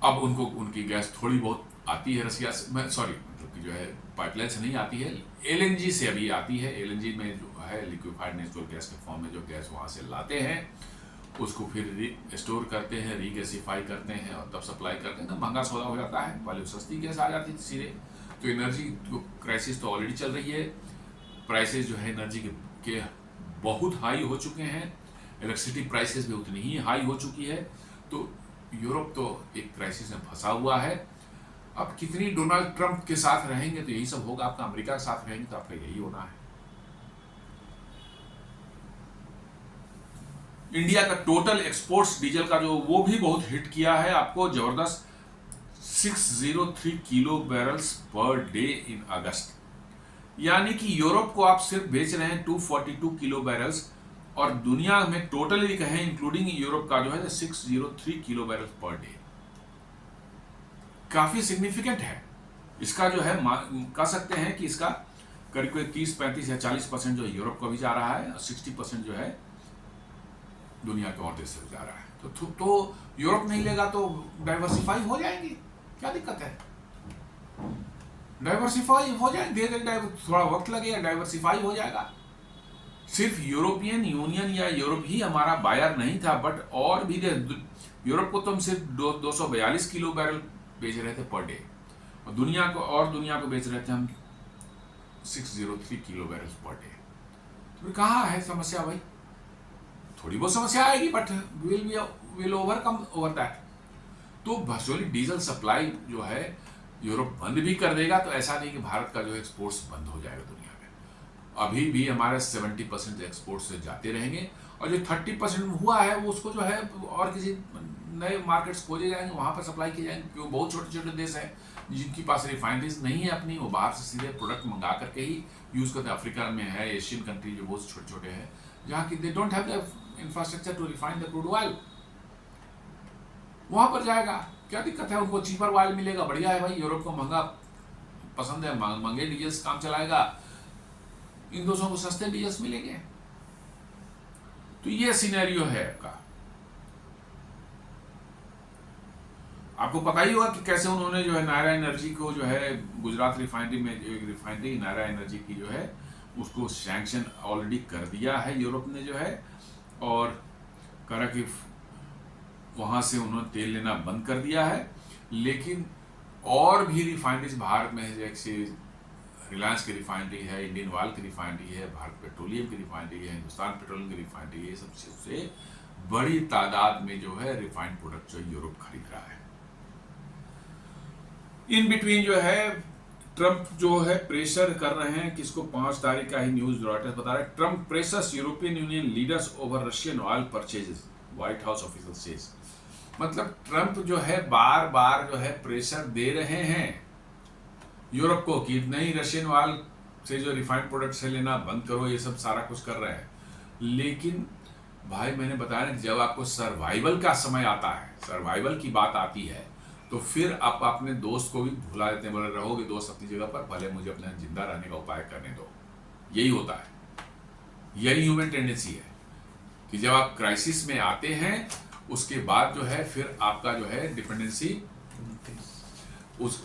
अब उनको उनकी गैस थोड़ी बहुत आती है रशिया से, मतलब कि जो है पाइपलाइन से नहीं आती है, एलएनजी से अभी आती है। एलएनजी में जो है लिक्विफाइड नेचुरल गैस के फॉर्म में जो गैस वहाँ से लाते हैं, उसको फिर स्टोर करते हैं, रीगैसिफाई करते हैं और तब सप्लाई करते हैं। तो महंगा सौदा हो जाता है, पहले सस्ती गैस आ जाती थी सीधे। तो एनर्जी क्राइसिस तो ऑलरेडी चल रही है, प्राइसेस जो है एनर्जी के बहुत हाई हो चुके हैं, इलेक्ट्रिसिटी प्राइसेस भी उतनी ही हाई हो चुकी है। तो यूरोप तो एक क्राइसिस में फंसा हुआ है। अब कितनी डोनाल्ड ट्रंप के साथ रहेंगे तो यही सब होगा, आपका अमेरिका के साथ रहेंगे तो आपका यही होना है। इंडिया का टोटल एक्सपोर्ट्स डीजल का जो वो भी बहुत हिट किया है, आपको जबरदस्त 603 kilo barrels per day in August. यानी कि यूरोप को आप सिर्फ बेच रहे हैं 242 किलो बैरल्स, और दुनिया में टोटली कहें इंक्लूडिंग यूरोप का जो है 603 किलो बैरल्स पर डे। काफी सिग्निफिकेंट है। इसका जो है कह सकते हैं कि इसका करीब 30, 35 या 40% जो यूरोप को भी जा रहा है, और 60% जो है दुनिया के और देश से जा रहा है। तो यूरोप नहीं लेगा तो डाइवर्सिफाई हो जाएंगी, क्या दिक्कत है? डाइवर्सिफाई हो जाए, धीरे धीरे थोड़ा वक्त लगेगा, डाइवर्सिफाई हो जाएगा। सिर्फ यूरोपियन यूनियन या यूरोप ही हमारा बायर नहीं था, बट और भी यूरोप को तो हम सिर्फ 242 किलो बैरल बेच रहे थे पर डे, और दुनिया को बेच रहे थे हम 603 किलो बैरल पर डे। तो कहाँ है समस्या भाई? थोड़ी बहुत समस्या आएगी, but will overcome over that. तो वर्चुअली डीजल सप्लाई जो है यूरोप बंद भी कर देगा, तो ऐसा नहीं कि भारत का जो एक्सपोर्ट्स बंद हो जाएगा दुनिया में। अभी भी हमारे 70% एक्सपोर्ट से जाते रहेंगे, और जो 30% हुआ है वो उसको जो है और किसी नए मार्केट्स खोजे जाएंगे, वहाँ पर सप्लाई किए जाएंगे। क्योंकि बहुत छोटे छोटे देश हैं जिनके पास रिफाइनरीज नहीं है अपनी, वो बाहर से सीधे प्रोडक्ट मंगा करके ही यूज़ करते हैं। अफ्रीका में है, एशियन कंट्री जो बहुत छोटे छोटे हैं, जहाँ की they don't have the infrastructure to refine the crude oil, वहाँ पर जाएगा। क्या दिक्कत है? उनको चीपर ऑयल मिलेगा, बढ़िया है भाई। यूरोप को महंगा पसंद है, महंगे डीजल्स काम चलाएगा, इन दोस्तों को सस्ते डीजल्स मिलेंगे। तो ये सिनेरियो है आपका। आपको पता ही होगा कि कैसे उन्होंने जो है नायरा एनर्जी को जो है गुजरात रिफाइनरी में जो एक रिफाइनरी नायरा एनर्जी की जो है उसको सैंक्शन ऑलरेडी कर दिया है यूरोप ने जो है, और करा कि वहाँ से उन्होंने तेल लेना बंद कर दिया है। लेकिन और भी रिफाइनरीज भारत में है, जैसे रिलायंस की रिफाइनरी है, इंडियन ऑयल की रिफाइनरी है, भारत पेट्रोलियम की रिफाइनरी है, हिंदुस्तान पेट्रोलियम की रिफाइनरी है। सबसे बड़ी तादाद में जो है रिफाइंड प्रोडक्ट जो यूरोप खरीद रहा है। इन बिटवीन जो है ट्रंप जो है प्रेशर कर रहे हैं, किसको 5 तारीख का ही न्यूज रॉयटर्स बता रहा है, Trump pressures European union leaders over Russian oil purchases, white house official says. मतलब ट्रंप जो है बार बार जो है प्रेशर दे रहे हैं यूरोप को कि नहीं, रशियन ऑयल से जो रिफाइंड प्रोडक्ट से लेना बंद करो, ये सब सारा कुछ कर रहे हैं। लेकिन भाई मैंने बताया ना कि जब आपको सर्वाइवल का समय आता है, सर्वाइवल की बात आती है, तो फिर आप अपने दोस्त को भी भुला देते हैं, बोले रहोगे दोस्त अपनी जगह पर, भले मुझे अपने जिंदा रहने का उपाय करने दो। यही होता है, यही ह्यूमन टेंडेंसी है कि जब आप क्राइसिस में आते हैं उसके बाद जो है फिर आपका जो है डिपेंडेंसी उस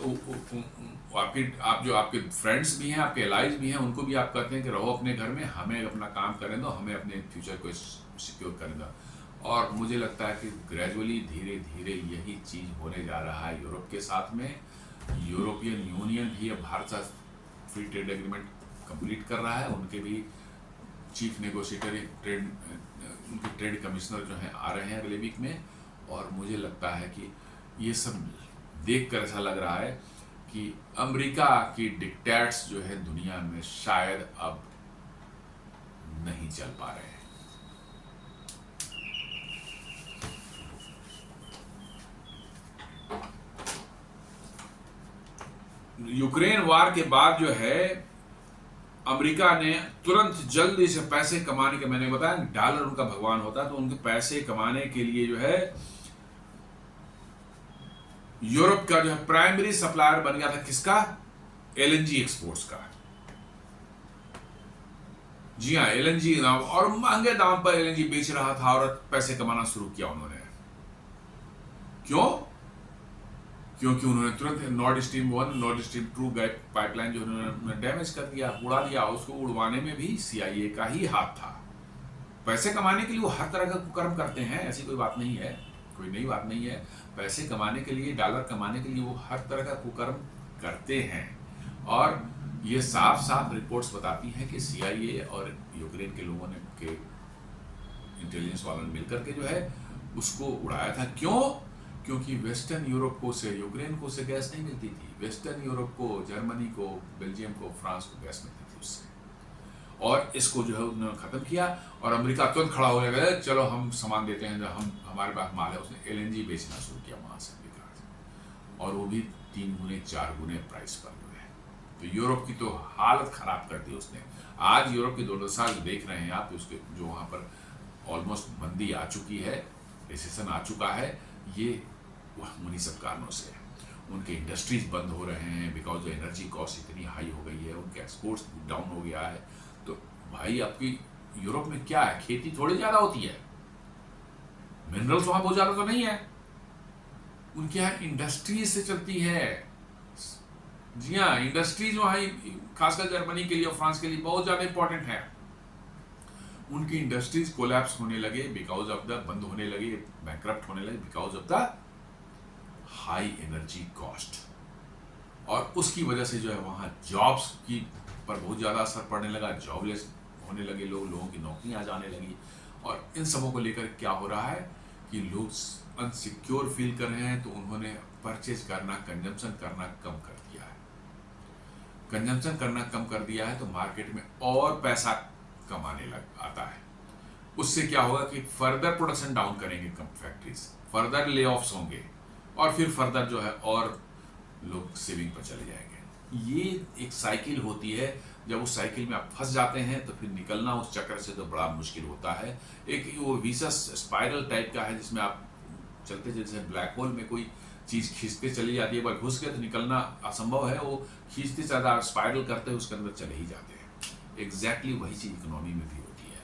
आपके आप जो आपके फ्रेंड्स भी हैं, आपके एलाइज भी हैं, उनको भी आप कहते हैं कि रहो अपने घर में, हमें अपना काम करने दो, हमें अपने फ्यूचर को सिक्योर करने दो। और मुझे लगता है कि ग्रेजुअली धीरे धीरे यही चीज़ होने जा रहा है यूरोप के साथ में। यूरोपियन यूनियन भी अब भारत साथ फ्री ट्रेड एग्रीमेंट कंप्लीट कर रहा है, उनके भी चीफ नेगोशिएटर ट्रेड उनके ट्रेड कमिश्नर जो हैं आ रहे हैं अगले वीक में। और मुझे लगता है कि ये सब देखकर ऐसा लग रहा है कि अमेरिका की डिक्टेट्स जो है दुनिया में शायद अब नहीं चल पा रहे हैं। यूक्रेन वार के बाद जो है अमेरिका ने तुरंत जल्दी से पैसे कमाने के, मैंने बताया डॉलर उनका भगवान होता है, तो उनके पैसे कमाने के लिए जो है यूरोप का जो है प्राइमरी सप्लायर बन गया था किसका? एलएनजी एक्सपोर्ट्स का। जी हाँ, एलएनजी और महंगे दाम पर एलएनजी बेच रहा था और पैसे कमाना शुरू किया उन्होंने। क्यों? क्योंकि उन्होंने तुरंत Nord stream 1 Nord stream 2 pipeline जो उन्होंने डैमेज कर दिया, उड़ा दिया। उसको उड़वाने में भी सीआईए का ही हाथ था। पैसे कमाने के लिए वो हर तरह का कुकर्म करते हैं, ऐसी कोई बात नहीं है, कोई नई बात नहीं है। पैसे कमाने के लिए, डॉलर कमाने के लिए वो हर तरह का कुकर्म करते हैं। और ये साफ साफ रिपोर्ट्स बताती हैं कि सीआईए और यूक्रेन के लोगों ने के इंटेलिजेंस वालों ने मिलकर के जो है उसको उड़ाया था। क्यों? क्योंकि वेस्टर्न यूरोप को से यूक्रेन को से गैस नहीं मिलती थी। वेस्टर्न यूरोप को, जर्मनी को, बेल्जियम को, फ्रांस को गैस मिलती थी उससे। और इसको जो है उन्होंने खत्म किया और अमेरिका तुरंत खड़ा हो गया, चलो हम सामान देते हैं, हम हमारे पास माल है। उसने एलएनजी बेचना शुरू किया वहां से अमेरिका से, और वो भी 3 गुने 4 गुने प्राइस पर जो है। तो यूरोप की तो हालत खराब कर दी उसने। आज यूरोप की दुर्दशा देख रहे हैं आप, उसके जो वहां पर ऑलमोस्ट मंदी आ चुकी है, रिसेशन आ चुका है, ये उन्हीं सब कारणों से है। उनके इंडस्ट्रीज बंद हो रहे हैं बिकॉज एनर्जी कॉस्ट इतनी हाई हो गई है, उनके एक्सपोर्ट्स डाउन हो गया है। तो भाई आपकी यूरोप में क्या है, खेती थोड़ी ज्यादा होती है, मिनरल्स वहां बहुत ज्यादा तो नहीं है, उनके यहाँ इंडस्ट्रीज से चलती है। जी हाँ, इंडस्ट्रीज वहां खासकर जर्मनी के लिए और फ्रांस के लिए बहुत ज्यादा इंपॉर्टेंट है। उनकी इंडस्ट्रीज कोलैप्स होने लगे बिकॉज ऑफ द, बंद होने लगे, बैंकरप्ट होने लगे because of the high energy cost. और उसकी वजह से जो है वहां जॉब्स की पर बहुत ज़्यादा असर पड़ने लगा, जॉबलेस होने लगे लोगों की नौकरियां जाने लगी। और इन सबों को लेकर क्या हो रहा है कि लोग अनसिक्योर फील कर रहे हैं, तो उन्होंने परचेज करना, कंजम्पशन करना कम कर दिया है। कंजम्पशन करना कम कर दिया है तो मार्केट में और पैसा कमाने लग आता है। उससे क्या होगा कि फर्दर प्रोडक्शन डाउन करेंगे फैक्ट्रीज, फर्दर ले ऑफ्स होंगे, और फिर फर्दर जो है और लोग सेविंग पर चले जाएंगे। ये एक साइकिल होती है, जब उस साइकिल में आप फंस जाते हैं तो फिर निकलना उस चक्कर से तो बड़ा मुश्किल होता है। एक वो विशस स्पाइरल टाइप का है जिसमें आप चलते, जैसे ब्लैक होल में कोई चीज़ खींचते चली जाती है, पर घुस गए तो निकलना असंभव है, वो खींचते ज़्यादा स्पाइरल करते हैं, उसके अंदर चले ही जाते हैं। एग्जैक्टली वही चीज़ इकोनॉमी में भी होती है।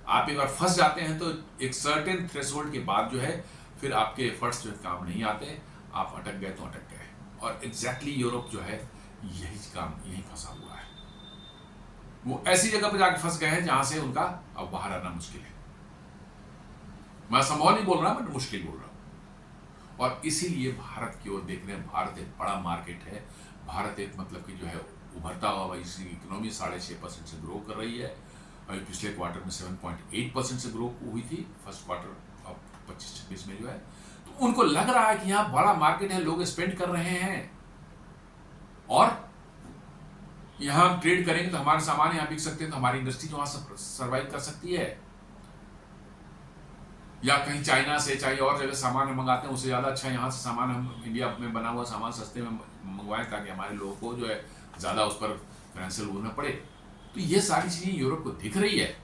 आप एक बार फंस जाते हैं तो एक सर्टेन थ्रेशोल्ड के बाद जो है फिर आपके एफर्ट्स जो है काम नहीं आते, आप अटक गए तो अटक गए। और एग्जैक्टली यूरोप जो है यही काम, यही फंसा हुआ है। वो ऐसी जगह पर जाके फंस गए हैं जहां से उनका अब बाहर आना मुश्किल है। मैं संभव नहीं बोल रहा, बट मुश्किल बोल रहा हूं। और इसीलिए भारत की ओर देख रहे हैं। भारत एक बड़ा मार्केट है, भारत एक मतलब कि जो है उभरता हुआ इसकी इकोनॉमी 6.5% से ग्रो कर रही है। अभी पिछले क्वार्टर में 7.8% से ग्रो हुई थी, फर्स्ट क्वार्टर अब 25-26 में जो है। तो उनको लग रहा है कि यहाँ बड़ा मार्केट है, लोग स्पेंड कर रहे हैं, और यहाँ हम ट्रेड करेंगे तो हमारे सामान यहाँ बिक सकते हैं, तो हमारी इंडस्ट्री जो वहां सर्वाइव कर सकती है। या कहीं चाइना से, चाहे और जगह सामान हम मंगाते हैं, उससे ज़्यादा अच्छा यहाँ से सामान हम इंडिया में बना हुआ सामान सस्ते में मंगवाएं, ताकि हमारे लोगों को जो है ज़्यादा उस पर फाइनेंशियल लोड न पड़े। तो ये सारी चीज़ें यूरोप को दिख रही है,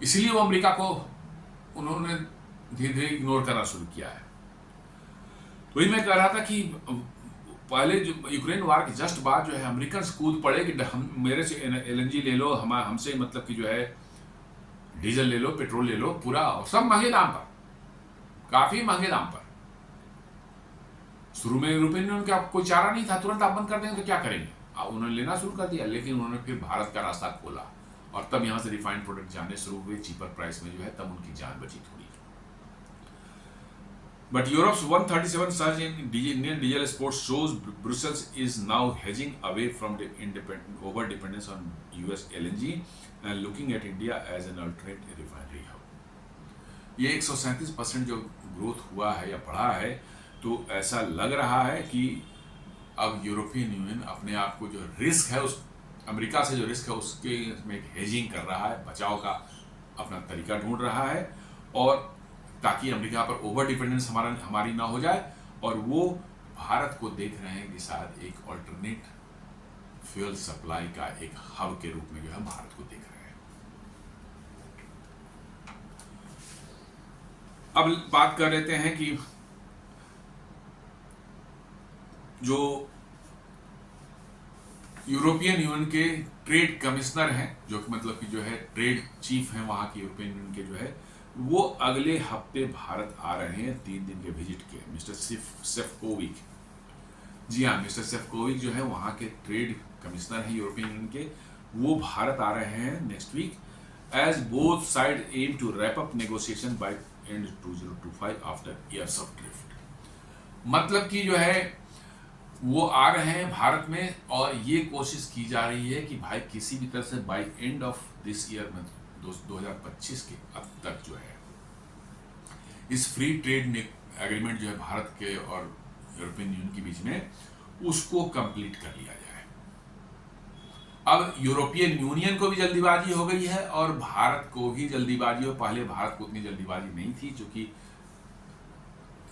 इसलिए वो अमेरिका को उन्होंने धीरे धीरे इग्नोर करना शुरू किया है। वही मैं कह रहा था कि पहले जो यूक्रेन वार के जस्ट बाद जो है अमेरिकन कूद पड़े कि हम मेरे से एलएनजी ले लो, हम हमसे मतलब कि जो है डीजल ले लो, पेट्रोल ले लो, पूरा सब महंगे दाम पर, काफी महंगे दाम पर। शुरू में यूरोपियन यूनियन का कोई चारा नहीं था, तुरंत आप बंद कर देंगे तो क्या करेंगे, उन्होंने लेना शुरू कर दिया, लेकिन उन्होंने फिर भारत का रास्ता खोला और तब यहां से रिफाइंड प्रोडक्ट जाने शुरू हुए चीपर प्राइस में जो है, तब उनकी जान बची थोड़ी। But Europe's 137 surge in Indian diesel exports shows Brussels is now hedging away from the over dependence on US LNG and looking at India as an alternate refinery hub. ये 137% जो ग्रोथ हुआ है या बढ़ा है, तो ऐसा लग रहा है कि अब यूरोपियन यूनियन अपने आप को जो रिस्क है, उस अमेरिका से जो रिस्क है उसके में एक हेजिंग कर रहा है, बचाव का अपना तरीका ढूंढ रहा है, और ताकि अमेरिका पर ओवर डिपेंडेंस हमारी ना हो जाए, और वो भारत को देख रहे हैं कि शायद एक ऑल्टरनेट फ्यूल सप्लाई का एक हब के रूप में जो है भारत को देख रहे हैं। अब बात कर लेते हैं कि जो यूरोपियन यूनियन के ट्रेड कमिश्नर हैं, जो मतलब कि जो है ट्रेड चीफ हैं वहां के यूरोपियन यूनियन के जो है, वो अगले हफ्ते भारत आ रहे हैं 3 दिन के विजिट के, मिस्टर सेफकोविक। जी हाँ, मिस्टर सेफकोविक जो है वहाँ के ट्रेड कमिश्नर हैं यूरोपियन यूनियन के, वो भारत आ रहे हैं next week, as both side aim to wrap up negotiation by end 2025 after years of drift. मतलब कि जो है वो आ रहे हैं भारत में, और ये कोशिश की जा रही है कि भाई किसी भी तरह से by end of this year में 2025 के अब तक जो है इस फ्री ट्रेड एग्रीमेंट जो है भारत के और यूरोपियन यूनियन के बीच में, उसको कंप्लीट कर लिया जाए। अब यूरोपियन यूनियन को भी जल्दीबाजी हो गई है और भारत को भी जल्दीबाजी हो। पहले भारत को उतनी जल्दीबाजी नहीं थी, क्योंकि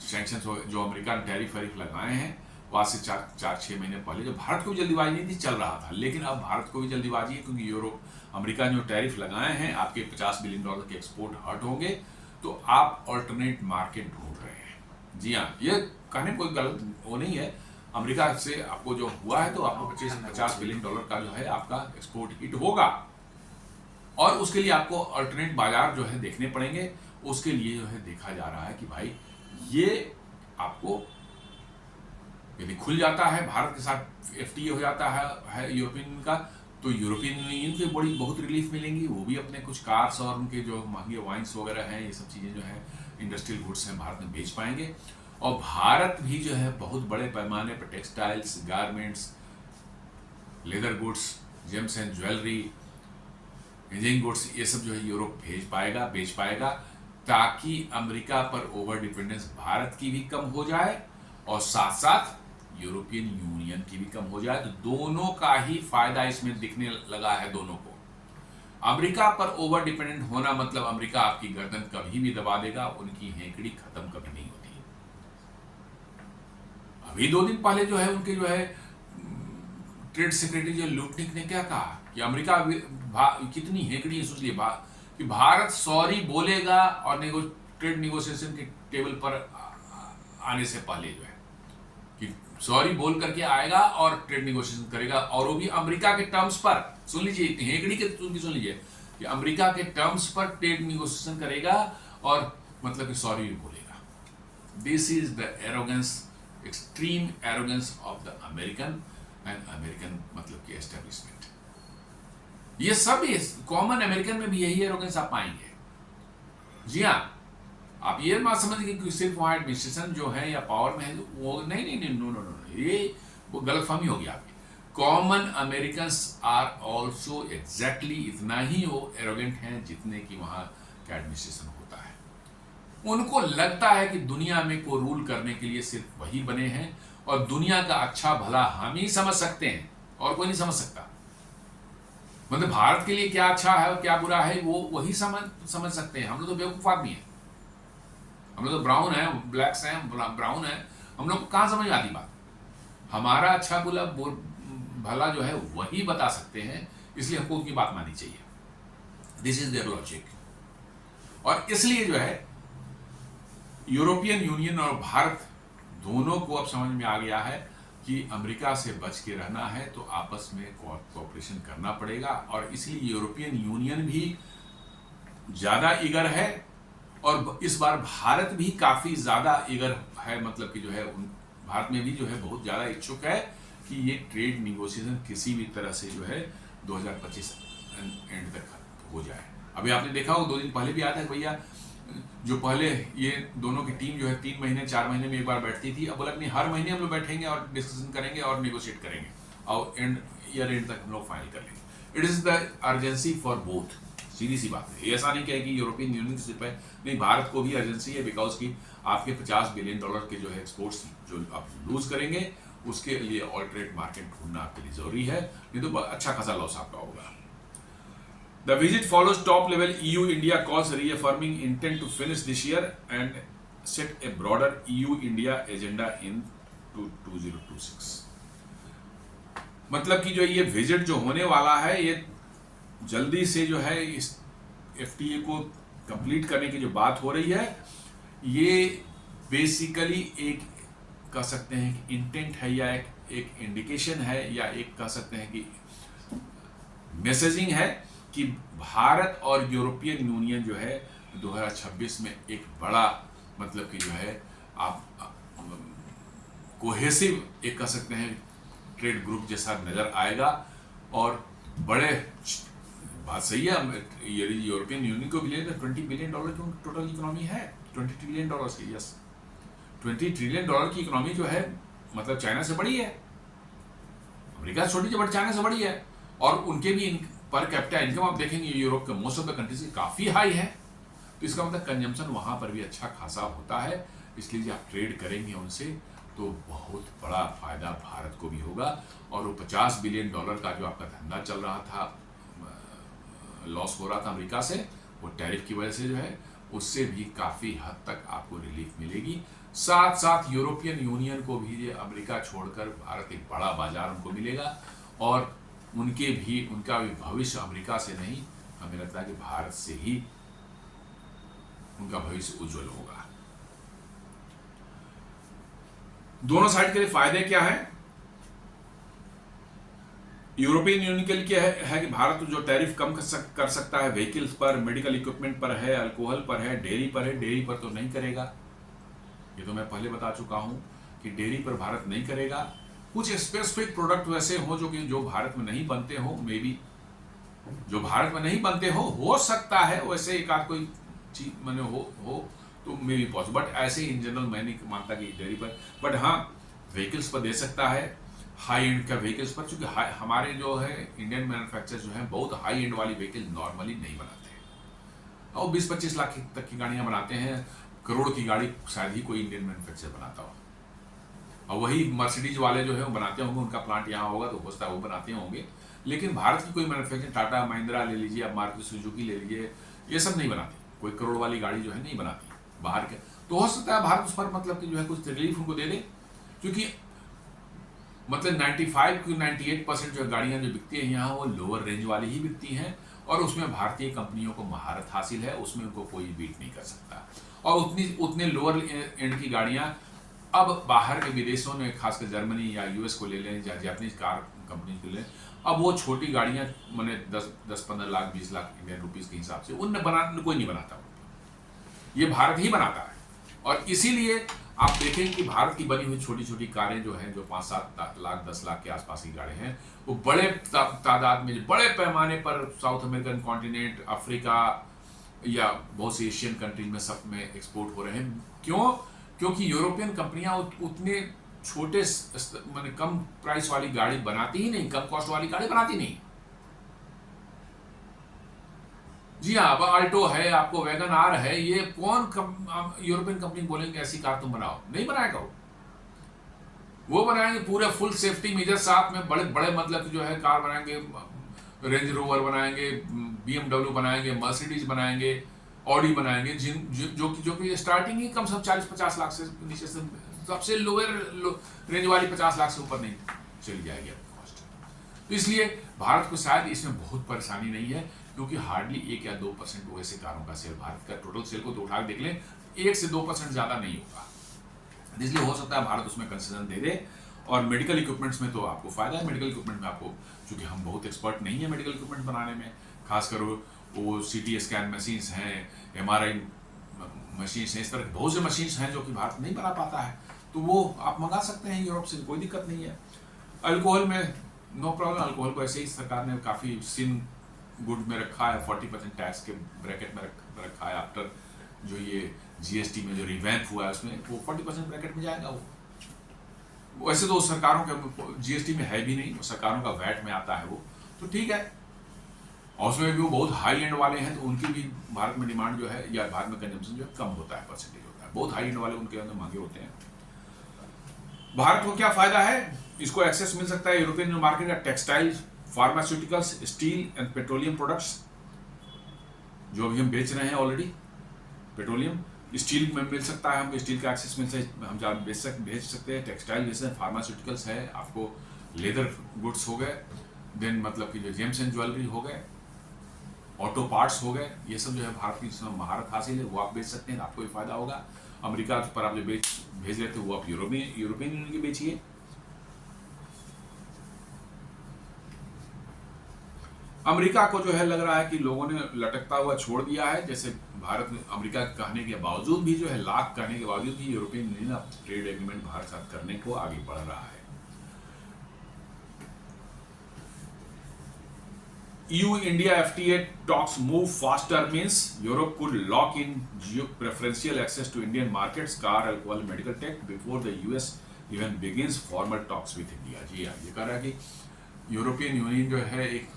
सैंक्शंस जो अमेरिका ने टैरिफ वैरिफ लगाए हैं वहां से 4-6 महीने पहले जो भारत को भी जल्दीबाजी नहीं थी, चल रहा था। लेकिन अब भारत को भी जल्दीबाजी है, क्योंकि अमेरिका ने जो टैरिफ लगाए हैं, आपके $50 बिलियन के एक्सपोर्ट हर्ट होंगे, तो आप ऑल्टरनेट मार्केट ढूंढ रहे हैं। जी हाँ, ये कहने कोई गलत वो नहीं है। अमेरिका से आपको जो हुआ है, तो आपको $50 बिलियन का जो है आपका एक्सपोर्ट हिट होगा, और उसके लिए आपको ऑल्टरनेट बाजार जो है देखने पड़ेंगे। उसके लिए जो है देखा जा रहा है कि भाई ये आपको यदि खुल जाता है, भारत के साथ FTA हो जाता है यूरोपियन यूनियन का, तो यूरोपियन यूनियन की बहुत रिलीफ मिलेंगी। वो भी अपने कुछ कार्स और उनके जो महंगे वाइन्स वगैरह हैं, ये सब चीज़ें जो है इंडस्ट्रियल गुड्स हैं, भारत में बेच पाएंगे। और भारत भी जो है बहुत बड़े पैमाने पर textiles, garments, leather goods, James and jewellery, engineering goods, ये सब जो है यूरोप बेच पाएगा, ताकि अमेरिका पर ओवर डिपेंडेंस भारत की भी कम हो जाए और साथ साथ यूरोपियन यूनियन की भी कम हो जाए। तो दोनों का ही फायदा इसमें दिखने लगा है दोनों को। अमेरिका पर ओवर डिपेंडेंट होना मतलब अमेरिका आपकी गर्दन कभी भी दबा देगा, उनकी हेकड़ी खत्म कभी नहीं होती। अभी 2 दिन पहले जो है उनके जो है ट्रेड सेक्रेटरी जो लुटनिक ने क्या कहा कि अमेरिका कितनी हेकड़ी है, सोच लिए कि भारत सॉरी बोलेगा और ट्रेड नेगोशिएशन के टेबल पर आने से पहले जो है कि सॉरी बोल करके आएगा और ट्रेड नेगोशिएशन करेगा, और वो भी अमेरिका के टर्म्स पर। सुन लीजिए, हेकड़ी के सुन लीजिए कि अमेरिका के टर्म्स पर ट्रेड नेगोशिएशन करेगा और मतलब कि सॉरी भी बोलेगा। This is the arrogance, extreme arrogance of the American and American मतलब कि एस्टेब्लिशमेंट। ये सब कॉमन अमेरिकन में भी यही एरोगेंस आप पाएंगे। जी हाँ, आप ये मत समझिए कि सिर्फ वहां एडमिनिस्ट्रेशन जो है या पावर में है, वो नहीं, नो, ये वो गलतफहमी होगी आपकी। Common Americans are also exactly इतना ही वो एरोगेंट हैं जितने कि वहां का एडमिनिस्ट्रेशन होता है। उनको लगता है कि दुनिया में को रूल करने के लिए सिर्फ वही बने हैं, और दुनिया का अच्छा भला हम ही समझ सकते हैं और कोई नहीं समझ सकता। मतलब भारत के लिए क्या अच्छा है और क्या बुरा है वो वही समझ सकते हैं। हम लोग तो बेवकूफ आदमी हैं, हम लोग तो ब्राउन है, ब्लैक्स हैं, ब्राउन है, हम लोग कहाँ समझ आती बात। हमारा अच्छा बुरा भला जो है वही बता सकते हैं, इसलिए हमको उनकी बात माननी चाहिए। This is their logic. और इसलिए जो है यूरोपियन यूनियन और भारत दोनों को अब समझ में आ गया है कि अमेरिका से बच के रहना है तो आपस में कोऑपरेशन करना पड़ेगा, और इसलिए यूरोपियन यूनियन भी ज़्यादा ईगर है, और इस बार भारत भी काफ़ी ज़्यादा ईगर है, मतलब कि जो है भारत में भी जो है बहुत ज़्यादा इच्छुक है कि ये ट्रेड निगोशिएशन किसी भी तरह से जो है 2025 एंड तक हो जाए। अभी आपने देखा हो 2 दिन पहले भी आया था भैया, जो पहले ये दोनों की टीम जो है 3 महीने 4 महीने में एक बार बैठती थी, अब बोला नहीं, हर महीने हम लोग बैठेंगे और डिस्कशन करेंगे और नेगोशिएट करेंगे और ईयर एंड तक हम लोग फाइनल कर लेंगे। It is the urgency for both, सीधी सी बात है। ऐसा नहीं कि यूरोपियन यूनियन सिर्फ है, नहीं, भारत को भी अर्जेंसी है, बिकॉज की आपके $50 बिलियन के जो है एक्सपोर्ट्स जो आप लूज करेंगे उसके लिए ऑल्टरनेट मार्केट ढूंढना आपके लिए जरूरी है, नहीं तो अच्छा खासा लॉस आपका होगा। The visit follows top-level EU-India calls reaffirming intent to finish this year and set a broader EU-India agenda in 2026। मतलब कि जो ये विजिट जो होने वाला है, ये जल्दी से जो है इस FTA को कंप्लीट करने की जो बात हो रही है, ये बेसिकली एक कह सकते हैं कि इंटेंट है, या एक इंडिकेशन है, या एक कह सकते हैं कि मैसेजिंग है कि भारत और यूरोपियन यूनियन जो है 2026 में एक बड़ा, मतलब कि जो है आप कोहेसिव एक कह सकते हैं ट्रेड ग्रुप जैसा नज़र आएगा। और बड़े बात सही है, यूरोपियन यूनियन को भी ले 20 बिलियन डॉलर की टोटल इकोनॉमी है, 20 ट्रिलियन डॉलर की, यस 20 ट्रिलियन डॉलर की इकोनॉमी जो है, मतलब चाइना से बड़ी है, अमेरिका छोटी है बट चाइना से बड़ी है, और उनके भी पर कैपिटा इनकम आप देखेंगे यूरोप के मोस्ट ऑफ द कंट्रीज काफ़ी हाई है, तो इसका मतलब कंजम्पशन वहाँ पर भी अच्छा खासा होता है। इसलिए आप ट्रेड करेंगे उनसे तो बहुत बड़ा फायदा भारत को भी होगा। और वो $50 बिलियन का जो आपका धंधा चल रहा था, लॉस हो रहा था अमेरिका से, वो टैरिफ की वजह से जो है उससे भी काफ़ी हद तक आपको रिलीफ मिलेगी। साथ साथ यूरोपियन यूनियन को भी अमेरिका छोड़कर भारत एक बड़ा बाजार उनको मिलेगा, और उनका भी भविष्य अमेरिका से नहीं, हमें लगता है कि भारत से ही उनका भविष्य उज्जवल होगा। दोनों साइड के लिए फायदे क्या है? यूरोपियन यूनियन के लिए क्या है कि भारत जो टैरिफ कम कर सकता है, व्हीकल्स पर, मेडिकल इक्विपमेंट पर है, अल्कोहल पर है, डेयरी पर है। डेयरी पर तो नहीं करेगा, ये तो मैं पहले बता चुका हूं कि डेयरी पर भारत नहीं करेगा। कुछ स्पेसिफिक प्रोडक्ट वैसे हो जो भारत में नहीं बनते हो, मे बी जो भारत में नहीं बनते हो सकता है वैसे एक आध कोई चीज मैंने हो तो मे बी पॉसिबल, बट ऐसे इन जनरल मैं नहीं मानता कि डेयरी पर। बट हाँ, व्हीकल्स पर दे सकता है, हाई एंड का व्हीकल्स पर, चूंकि हमारे जो है इंडियन मैन्युफैक्चरर्स जो है बहुत हाई एंड वाली व्हीकल नॉर्मली नहीं बनाते हैं, और 20-25 लाख तक की गाड़ियां बनाते हैं। करोड़ की गाड़ी शायद ही कोई इंडियन मैन्युफैक्चरर बनाता हो, और वही मर्सिडीज वाले जो है वो बनाते होंगे, उनका प्लांट यहाँ होगा तो हो सकता है वो बनाते होंगे। लेकिन भारत की कोई मैन्युफैक्चर, टाटा महिंद्रा ले लीजिए, आप मारुति सुजुकी ले लीजिए, ये सब नहीं बनाती, कोई करोड़ वाली गाड़ी जो है नहीं बनाती बाहर के। तो हो सकता है भारत उस पर मतलब कि जो है कुछ रिलीफ उनको दे दे, क्योंकि मतलब 95-98% जो गाड़ियाँ जो बिकती हैं यहाँ वो लोअर रेंज वाली ही बिकती हैं, और उसमें भारतीय कंपनियों को महारत हासिल है, उसमें उनको कोई बीट नहीं कर सकता। और उतने लोअर एंड की गाड़ियाँ अब बाहर के विदेशों में, खासकर जर्मनी या US को ले लें या जापानीज कार कंपनी को ले लें, अब वो छोटी गाड़ियाँ मैंने 10-15 लाख 20 लाख इंडियन रुपीज़ के हिसाब से उनने कोई नहीं बनाता, ये भारत ही बनाता है। और इसीलिए आप देखें कि भारत की बनी हुई छोटी छोटी कारें जो हैं, जो 5-7 लाख 10 लाख के आसपास की गाड़ियाँ हैं, वो बड़े तादाद में, बड़े पैमाने पर साउथ अमेरिकन कॉन्टिनेंट, अफ्रीका या बहुत सी एशियन कंट्रीज में सब में एक्सपोर्ट हो रहे हैं। क्यों? क्योंकि यूरोपियन कंपनियां उतने छोटे माने कम प्राइस वाली गाड़ी बनाती ही नहीं, कम कॉस्ट वाली गाड़ी बनाती नहीं। जी हाँ, अब आल्टो है, आपको वैगन आर है, ये कौन यूरोपियन कंपनी बोलेंगे ऐसी कार तुम बनाओ? नहीं बनाएगा वो बनाएंगे पूरे फुल सेफ्टी मेजर साथ में, बड़े बड़े मतलब जो है कार बनाएंगे, रेंज रोवर बनाएंगे, BMW बनाएंगे, मर्सिडीज बनाएंगे, ऑडी बनाएंगे, जो कि स्टार्टिंग ही कम से कम 40-50 लाख से नीचे से, सबसे लोअर रेंज वाली 50 लाख से ऊपर नहीं चली जाएगी आपकी कॉस्ट। तो इसलिए भारत को शायद इसमें बहुत परेशानी नहीं है, क्योंकि हार्डली 1 या 2% वैसे कारों का सेल, भारत का टोटल सेल को तो उठा देख लें, 1 से 2% ज़्यादा नहीं होगा। इसलिए हो सकता है भारत उसमें कंसेशन दे दे। और मेडिकल इक्विपमेंट्स में तो आपको फ़ायदा है। मेडिकल इक्विपमेंट में आपको, चूँकि हम बहुत एक्सपर्ट नहीं है मेडिकल इक्विपमेंट बनाने में, खासकर वो CT स्कैन मशीन्स हैं, MRI मशीन्स हैं, इस तरह के बहुत से मशीन्स हैं जो कि भारत नहीं बना पाता है, तो वो आप मंगा सकते हैं यूरोप से, कोई दिक्कत नहीं है। अल्कोहल में नो प्रॉब्लम, अल्कोहल को ऐसे ही सरकार ने काफ़ी सिन गुड में रखा है, 40% टैक्स के ब्रैकेट में रखा है। आफ्टर जो ये GST में जो रिवैम्प हुआ है उसमें वो 40% ब्रैकेट में जाएगा। वो वैसे तो सरकारों के GST में है भी नहीं, वो सरकारों का वैट में आता है वो, तो ठीक है। और उसमें भी वो बहुत हाई एंड वाले हैं, तो उनकी भी भारत में डिमांड जो है, या भारत में कंजम्पशन जो है कम होता है, परसेंटेज होता है। बहुत हाई एंड वाले उनके अंदर महंगे होते हैं। भारत को क्या फायदा है, इसको एक्सेस मिल सकता है यूरोपियन मार्केट का textile, pharmaceuticals, steel and petroleum products, जो अभी हम बेच रहे हैं ऑलरेडी। पेट्रोलियम, स्टील में मिल सकता है, हमको स्टील का एक्सेस मिल सकता है, हम जहाँ भेज सकते हैं। टेक्सटाइल बेच सकते हैं, फार्मास्यूटिकल्स है, आपको लेदर गुड्स हो गए, देन मतलब कि जो जेम्स एंड ज्वेलरी हो गए, ऑटो पार्ट्स हो गए, ये सब जो है भारत की जिसमें महारत हासिल है वो आप बेच सकते हैं, आपको भी फायदा होगा। अमेरिका पर आप जो भेज रहे थे वो आप यूरोपियन यूनियन की बेचिए। अमेरिका को जो है लग रहा है कि लोगों ने लटकता हुआ छोड़ दिया है, जैसे भारत ने अमेरिका कहने के बावजूद भी जो है, लाख कहने के बावजूद भी यूरोपियन यूनियन अब ट्रेड एग्रीमेंट भारत साथ करने को आगे बढ़ रहा है। EU-India FTA talks move faster means Europe could lock in preferential access to Indian markets, car, alcohol, medical tech before the US even begins formal talks with India। जी हाँ, ये कह रहा है कि यूरोपियन यूनियन जो है एक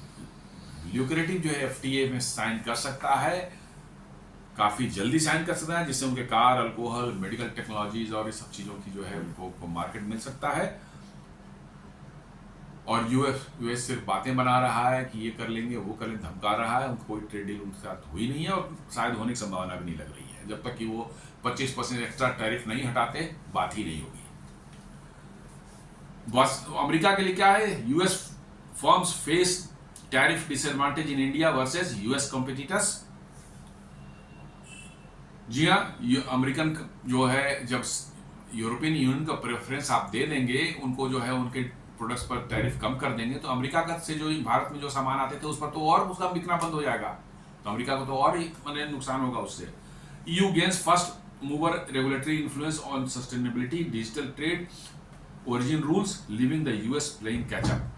ल्यूक्रेटिव जो है FTA में साइन कर सकता है, काफ़ी जल्दी साइन कर सकता है, जिससे उनके कार, अल्कोहल, मेडिकल टेक्नोलॉजीज और इस सब चीज़ों की जो है उनको मार्केट मिल सकता है। और यूएस सिर्फ बातें बना रहा है कि ये कर लेंगे वो कर लेंगे, धमका रहा है, उनको कोई ट्रेड डील उनके साथ हुई नहीं है और शायद होने की संभावना भी नहीं लग रही है। जब तक कि वो 25% एक्स्ट्रा टैरिफ नहीं हटाते, बात ही नहीं होगी। बस अमेरिका के लिए क्या है, US firms face tariff disadvantage in India versus US competitors. जी हाँ, अमेरिकन जो है जब यूरोपियन यूनियन का प्रेफरेंस आप दे देंगे उनको, जो है उनके प्रोडक्ट्स पर टैरिफ कम कर देंगे, तो अमेरिका का से जो भारत में जो सामान आते थे उस पर तो और उसका बिकना बंद हो जाएगा, तो अमेरिका को तो और ही नुकसान होगा उससे। EU gains first mover regulatory influence on sustainability, digital trade, origin rules, leaving the US playing catch up.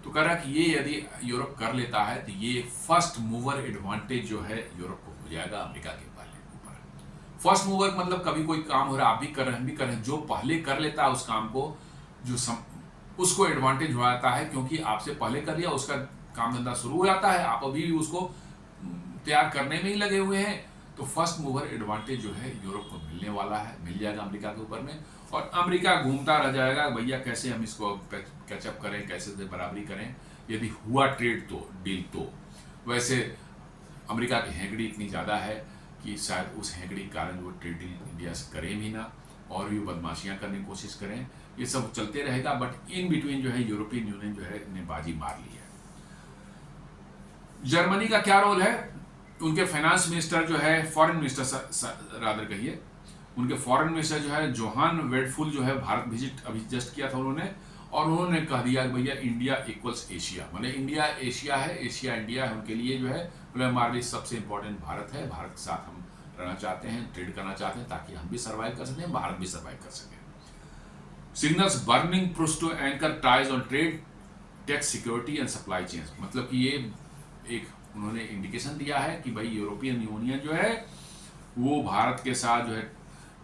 तो कह रहा कि ये यदि यूरोप कर लेता है तो ये फर्स्ट मूवर एडवांटेज जो है यूरोप को हो जाएगा अमेरिका के ऊपर। फर्स्ट मूवर मतलब कभी कोई काम हो रहा है, आप भी कर रहे हैं, हम भी कर रहे हैं, जो पहले कर लेता है उस काम को, उसको एडवांटेज हो जाता है, क्योंकि आपसे पहले कर लिया, उसका काम धंधा शुरू हो जाता है, आप अभी भी उसको तैयार करने में ही लगे हुए हैं। तो फर्स्ट मूवर एडवांटेज जो है यूरोप को मिलने वाला है, मिल जाएगा अमेरिका के ऊपर में, और अमेरिका घूमता रह जाएगा भैया कैसे हम इसको कैचअप करें, कैसे से बराबरी करें, यदि हुआ ट्रेड तो डील तो। वैसे अमेरिका की हेंगड़ी इतनी ज़्यादा है कि शायद उस हेंगड़ी के कारण वो ट्रेड डील इंडिया से करें भी ना, और भी बदमाशियाँ करने की कोशिश करें, ये सब चलते रहेगा। बट इन बिटवीन जो है यूरोपियन यूनियन जो है ने बाजी मार ली है। जर्मनी का क्या रोल है, उनके फाइनेंस मिनिस्टर जो है, फॉरेन मिनिस्टर रादर कहिए, उनके फॉरेन मिनिस्टर जो है जोहान वेडफुल जो है भारत विजिट अभी जस्ट किया था उन्होंने, और उन्होंने कह दिया कि भैया इंडिया इक्वल्स एशिया, मतलब इंडिया एशिया है, एशिया इंडिया है, उनके लिए जो है बोले हमारे लिए सबसे इंपॉर्टेंट भारत है, भारत के साथ हम रहना चाहते हैं, ट्रेड करना चाहते हैं, ताकि हम भी सर्वाइव कर सकें, भारत भी सर्वाइव कर सकें। Signals burning push to anchor ties on trade, tax security and supply chain, मतलब कि ये एक उन्होंने इंडिकेशन दिया है कि भाई यूरोपियन यूनियन जो है वो भारत के साथ जो है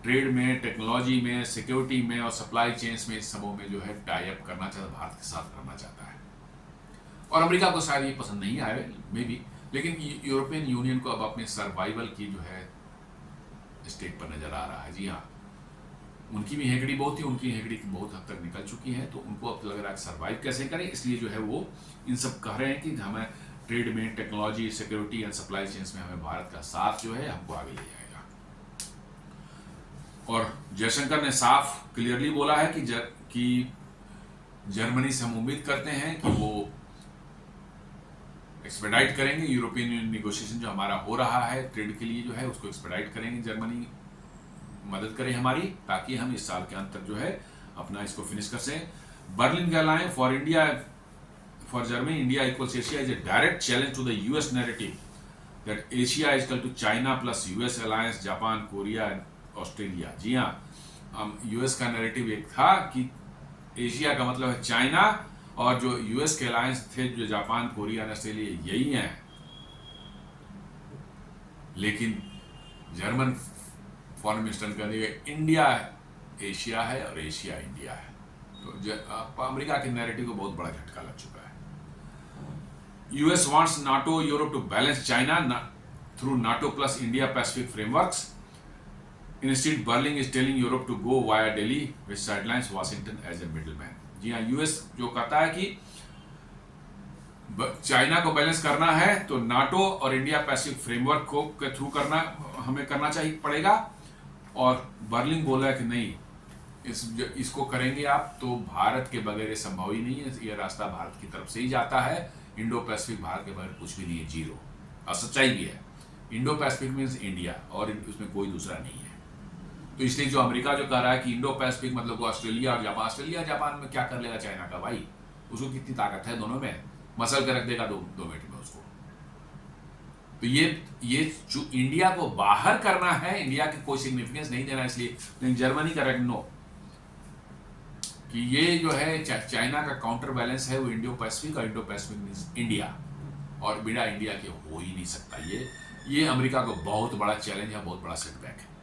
ट्रेड में, टेक्नोलॉजी में, सिक्योरिटी में और सप्लाई चेन्स में, इस सबों में जो है टाई अप करना चाहता है, भारत के साथ करना चाहता है। और अमेरिका को शायद ये पसंद नहीं आए मे बी, लेकिन यूरोपियन यूनियन को अब अपने सर्वाइवल की जो है स्टेट पर नजर आ रहा है। जी हाँ, उनकी भी हेगड़ी बहुत थी, उनकी हेगड़ी बहुत हद तक निकल चुकी है, तो उनको अब लग रहा है सर्वाइव कैसे करें, इसलिए जो है वो इन सब कह रहे हैं कि हमें ट्रेड में, technology, security and supply chains में हमें भारत का साथ जो है हमको आगे ले जाएगा। और जयशंकर ने साफ क्लियरली बोला है कि जर्मनी से हम उम्मीद करते हैं कि वो एक्सपेडाइट करेंगे यूरोपियन यूनियन नेगोशिएशन जो हमारा हो रहा है ट्रेड के लिए जो है उसको एक्सपेडाइट करेंगे जर्मनी मदद करें हमारी, ताकि हम इस साल के अंत तक जो है अपना इसको फिनिश कर सकें। बर्लिन कहलाएं for India, for Germany India equals Asia is a direct challenge to the US narrative that Asia is equal to China plus US alliance, Japan, Korea and Australia. जी हाँ, हम यूएस का narrative एक था कि Asia का मतलब है चाइना, और जो यूएस के अलायंस थे जो जापान, कोरिया एंड ऑस्ट्रेलिया यही हैं। लेकिन जर्मन फॉरेन मिनिस्टर कह दिया इंडिया एशिया है और एशिया इंडिया है। तो अमेरिका के नैरेटिव को बहुत बड़ा झटका लग चुका है। US wants NATO Europe to balance China through NATO plus India Pacific frameworks. Instead Berlin is telling Europe to go via Delhi with sidelines Washington as a middleman. जी हाँ, यूएस जो कहता है कि चाइना को बैलेंस करना है तो नाटो और इंडिया पैसिफिक फ्रेमवर्क को के थ्रू हमें करना चाहिए पड़ेगा, और बर्लिन बोला है कि नहीं, इसको करेंगे आप तो भारत के बगैर ये संभव ही नहीं है। ये रास्ता भारत की तरफ से ही जाता है। इंडो पैसिफिक भारत के बगैर कुछ भी नहीं है, जीरो। और सच्चाई भी है, इंडो पैसिफिक मीन्स इंडिया, और उसमें कोई दूसरा नहीं है। तो इसलिए जो अमेरिका जो कह रहा है कि इंडो पैसिफिक मतलब ऑस्ट्रेलिया और जापान, ऑस्ट्रेलिया जापान में क्या कर लेगा चाइना का भाई? उसको कितनी ताकत है दोनों में, मसल के रख देगा दो मिनट में उसको। तो ये जो इंडिया को बाहर करना है, इंडिया की कोई सिग्निफिकेंस नहीं देना, इसलिए। लेकिन जर्मनी का नो कि ये जो है चाइना का काउंटर बैलेंस है वो इंडो पैसिफिक, और इंडो पैसिफिक मींस इंडिया, और बिना इंडिया के हो ही नहीं सकता। ये अमेरिका को बहुत बड़ा चैलेंज है, बहुत बड़ा सेटबैक है।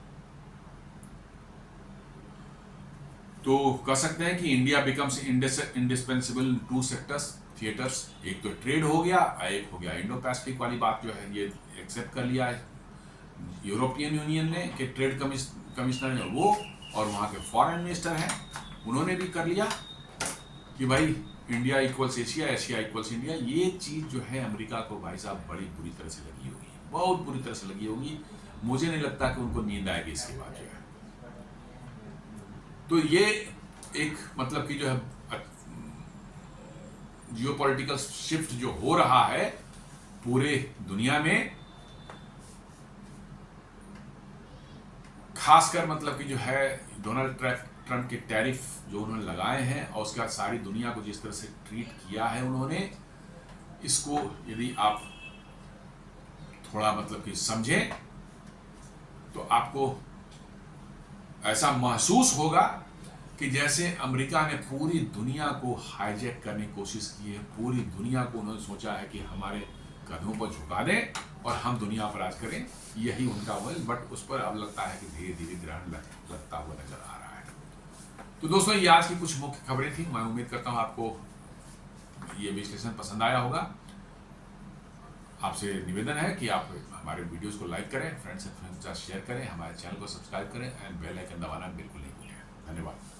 तो कह सकते हैं कि India becomes indispensable in to sectors theatres. एक तो ट्रेड हो गया, एक हो गया इंडो पैसिफिक वाली बात जो है ये एक्सेप्ट कर लिया है यूरोपियन यूनियन ने कि ट्रेड कमिश्नर है वो, और वहाँ के फॉरेन मिनिस्टर हैं उन्होंने भी कर लिया कि भाई India equals Asia, Asia equals India. ये चीज़ जो है अमेरिका को भाई साहब बड़ी बुरी तरह से लगी होगी, बहुत बुरी तरह से लगी होगी। मुझे नहीं लगता कि उनको नींद आएगी इसके बाद जो है। तो ये एक मतलब कि जो है जियोपॉलिटिकल शिफ्ट जो हो रहा है पूरे दुनिया में, खासकर मतलब कि जो है डोनाल्ड ट्रंप के टैरिफ जो उन्होंने लगाए हैं और उसके बाद सारी दुनिया को जिस तरह से ट्रीट किया है उन्होंने, इसको यदि आप थोड़ा मतलब कि समझें तो आपको ऐसा महसूस होगा कि जैसे अमेरिका ने पूरी दुनिया को हाईजैक करने की कोशिश की है। पूरी दुनिया को उन्होंने सोचा है कि हमारे कदमों पर झुका दें और हम दुनिया पर राज करें, यही उनका वो है। बट उस पर अब लगता है कि धीरे धीरे ग्रहण लगता हुआ नजर आ रहा है। तो दोस्तों, ये आज की कुछ मुख्य खबरें थी। मैं उम्मीद करता हूँ आपको ये विश्लेषण पसंद आया होगा। आपसे निवेदन है कि आप हमारे वीडियोस को लाइक करें, फ्रेंड्स एंड फ्रेंड्स के साथ शेयर करें, हमारे चैनल को सब्सक्राइब करें एंड बेल आइकन दबाना बिल्कुल नहीं भूलें। धन्यवाद।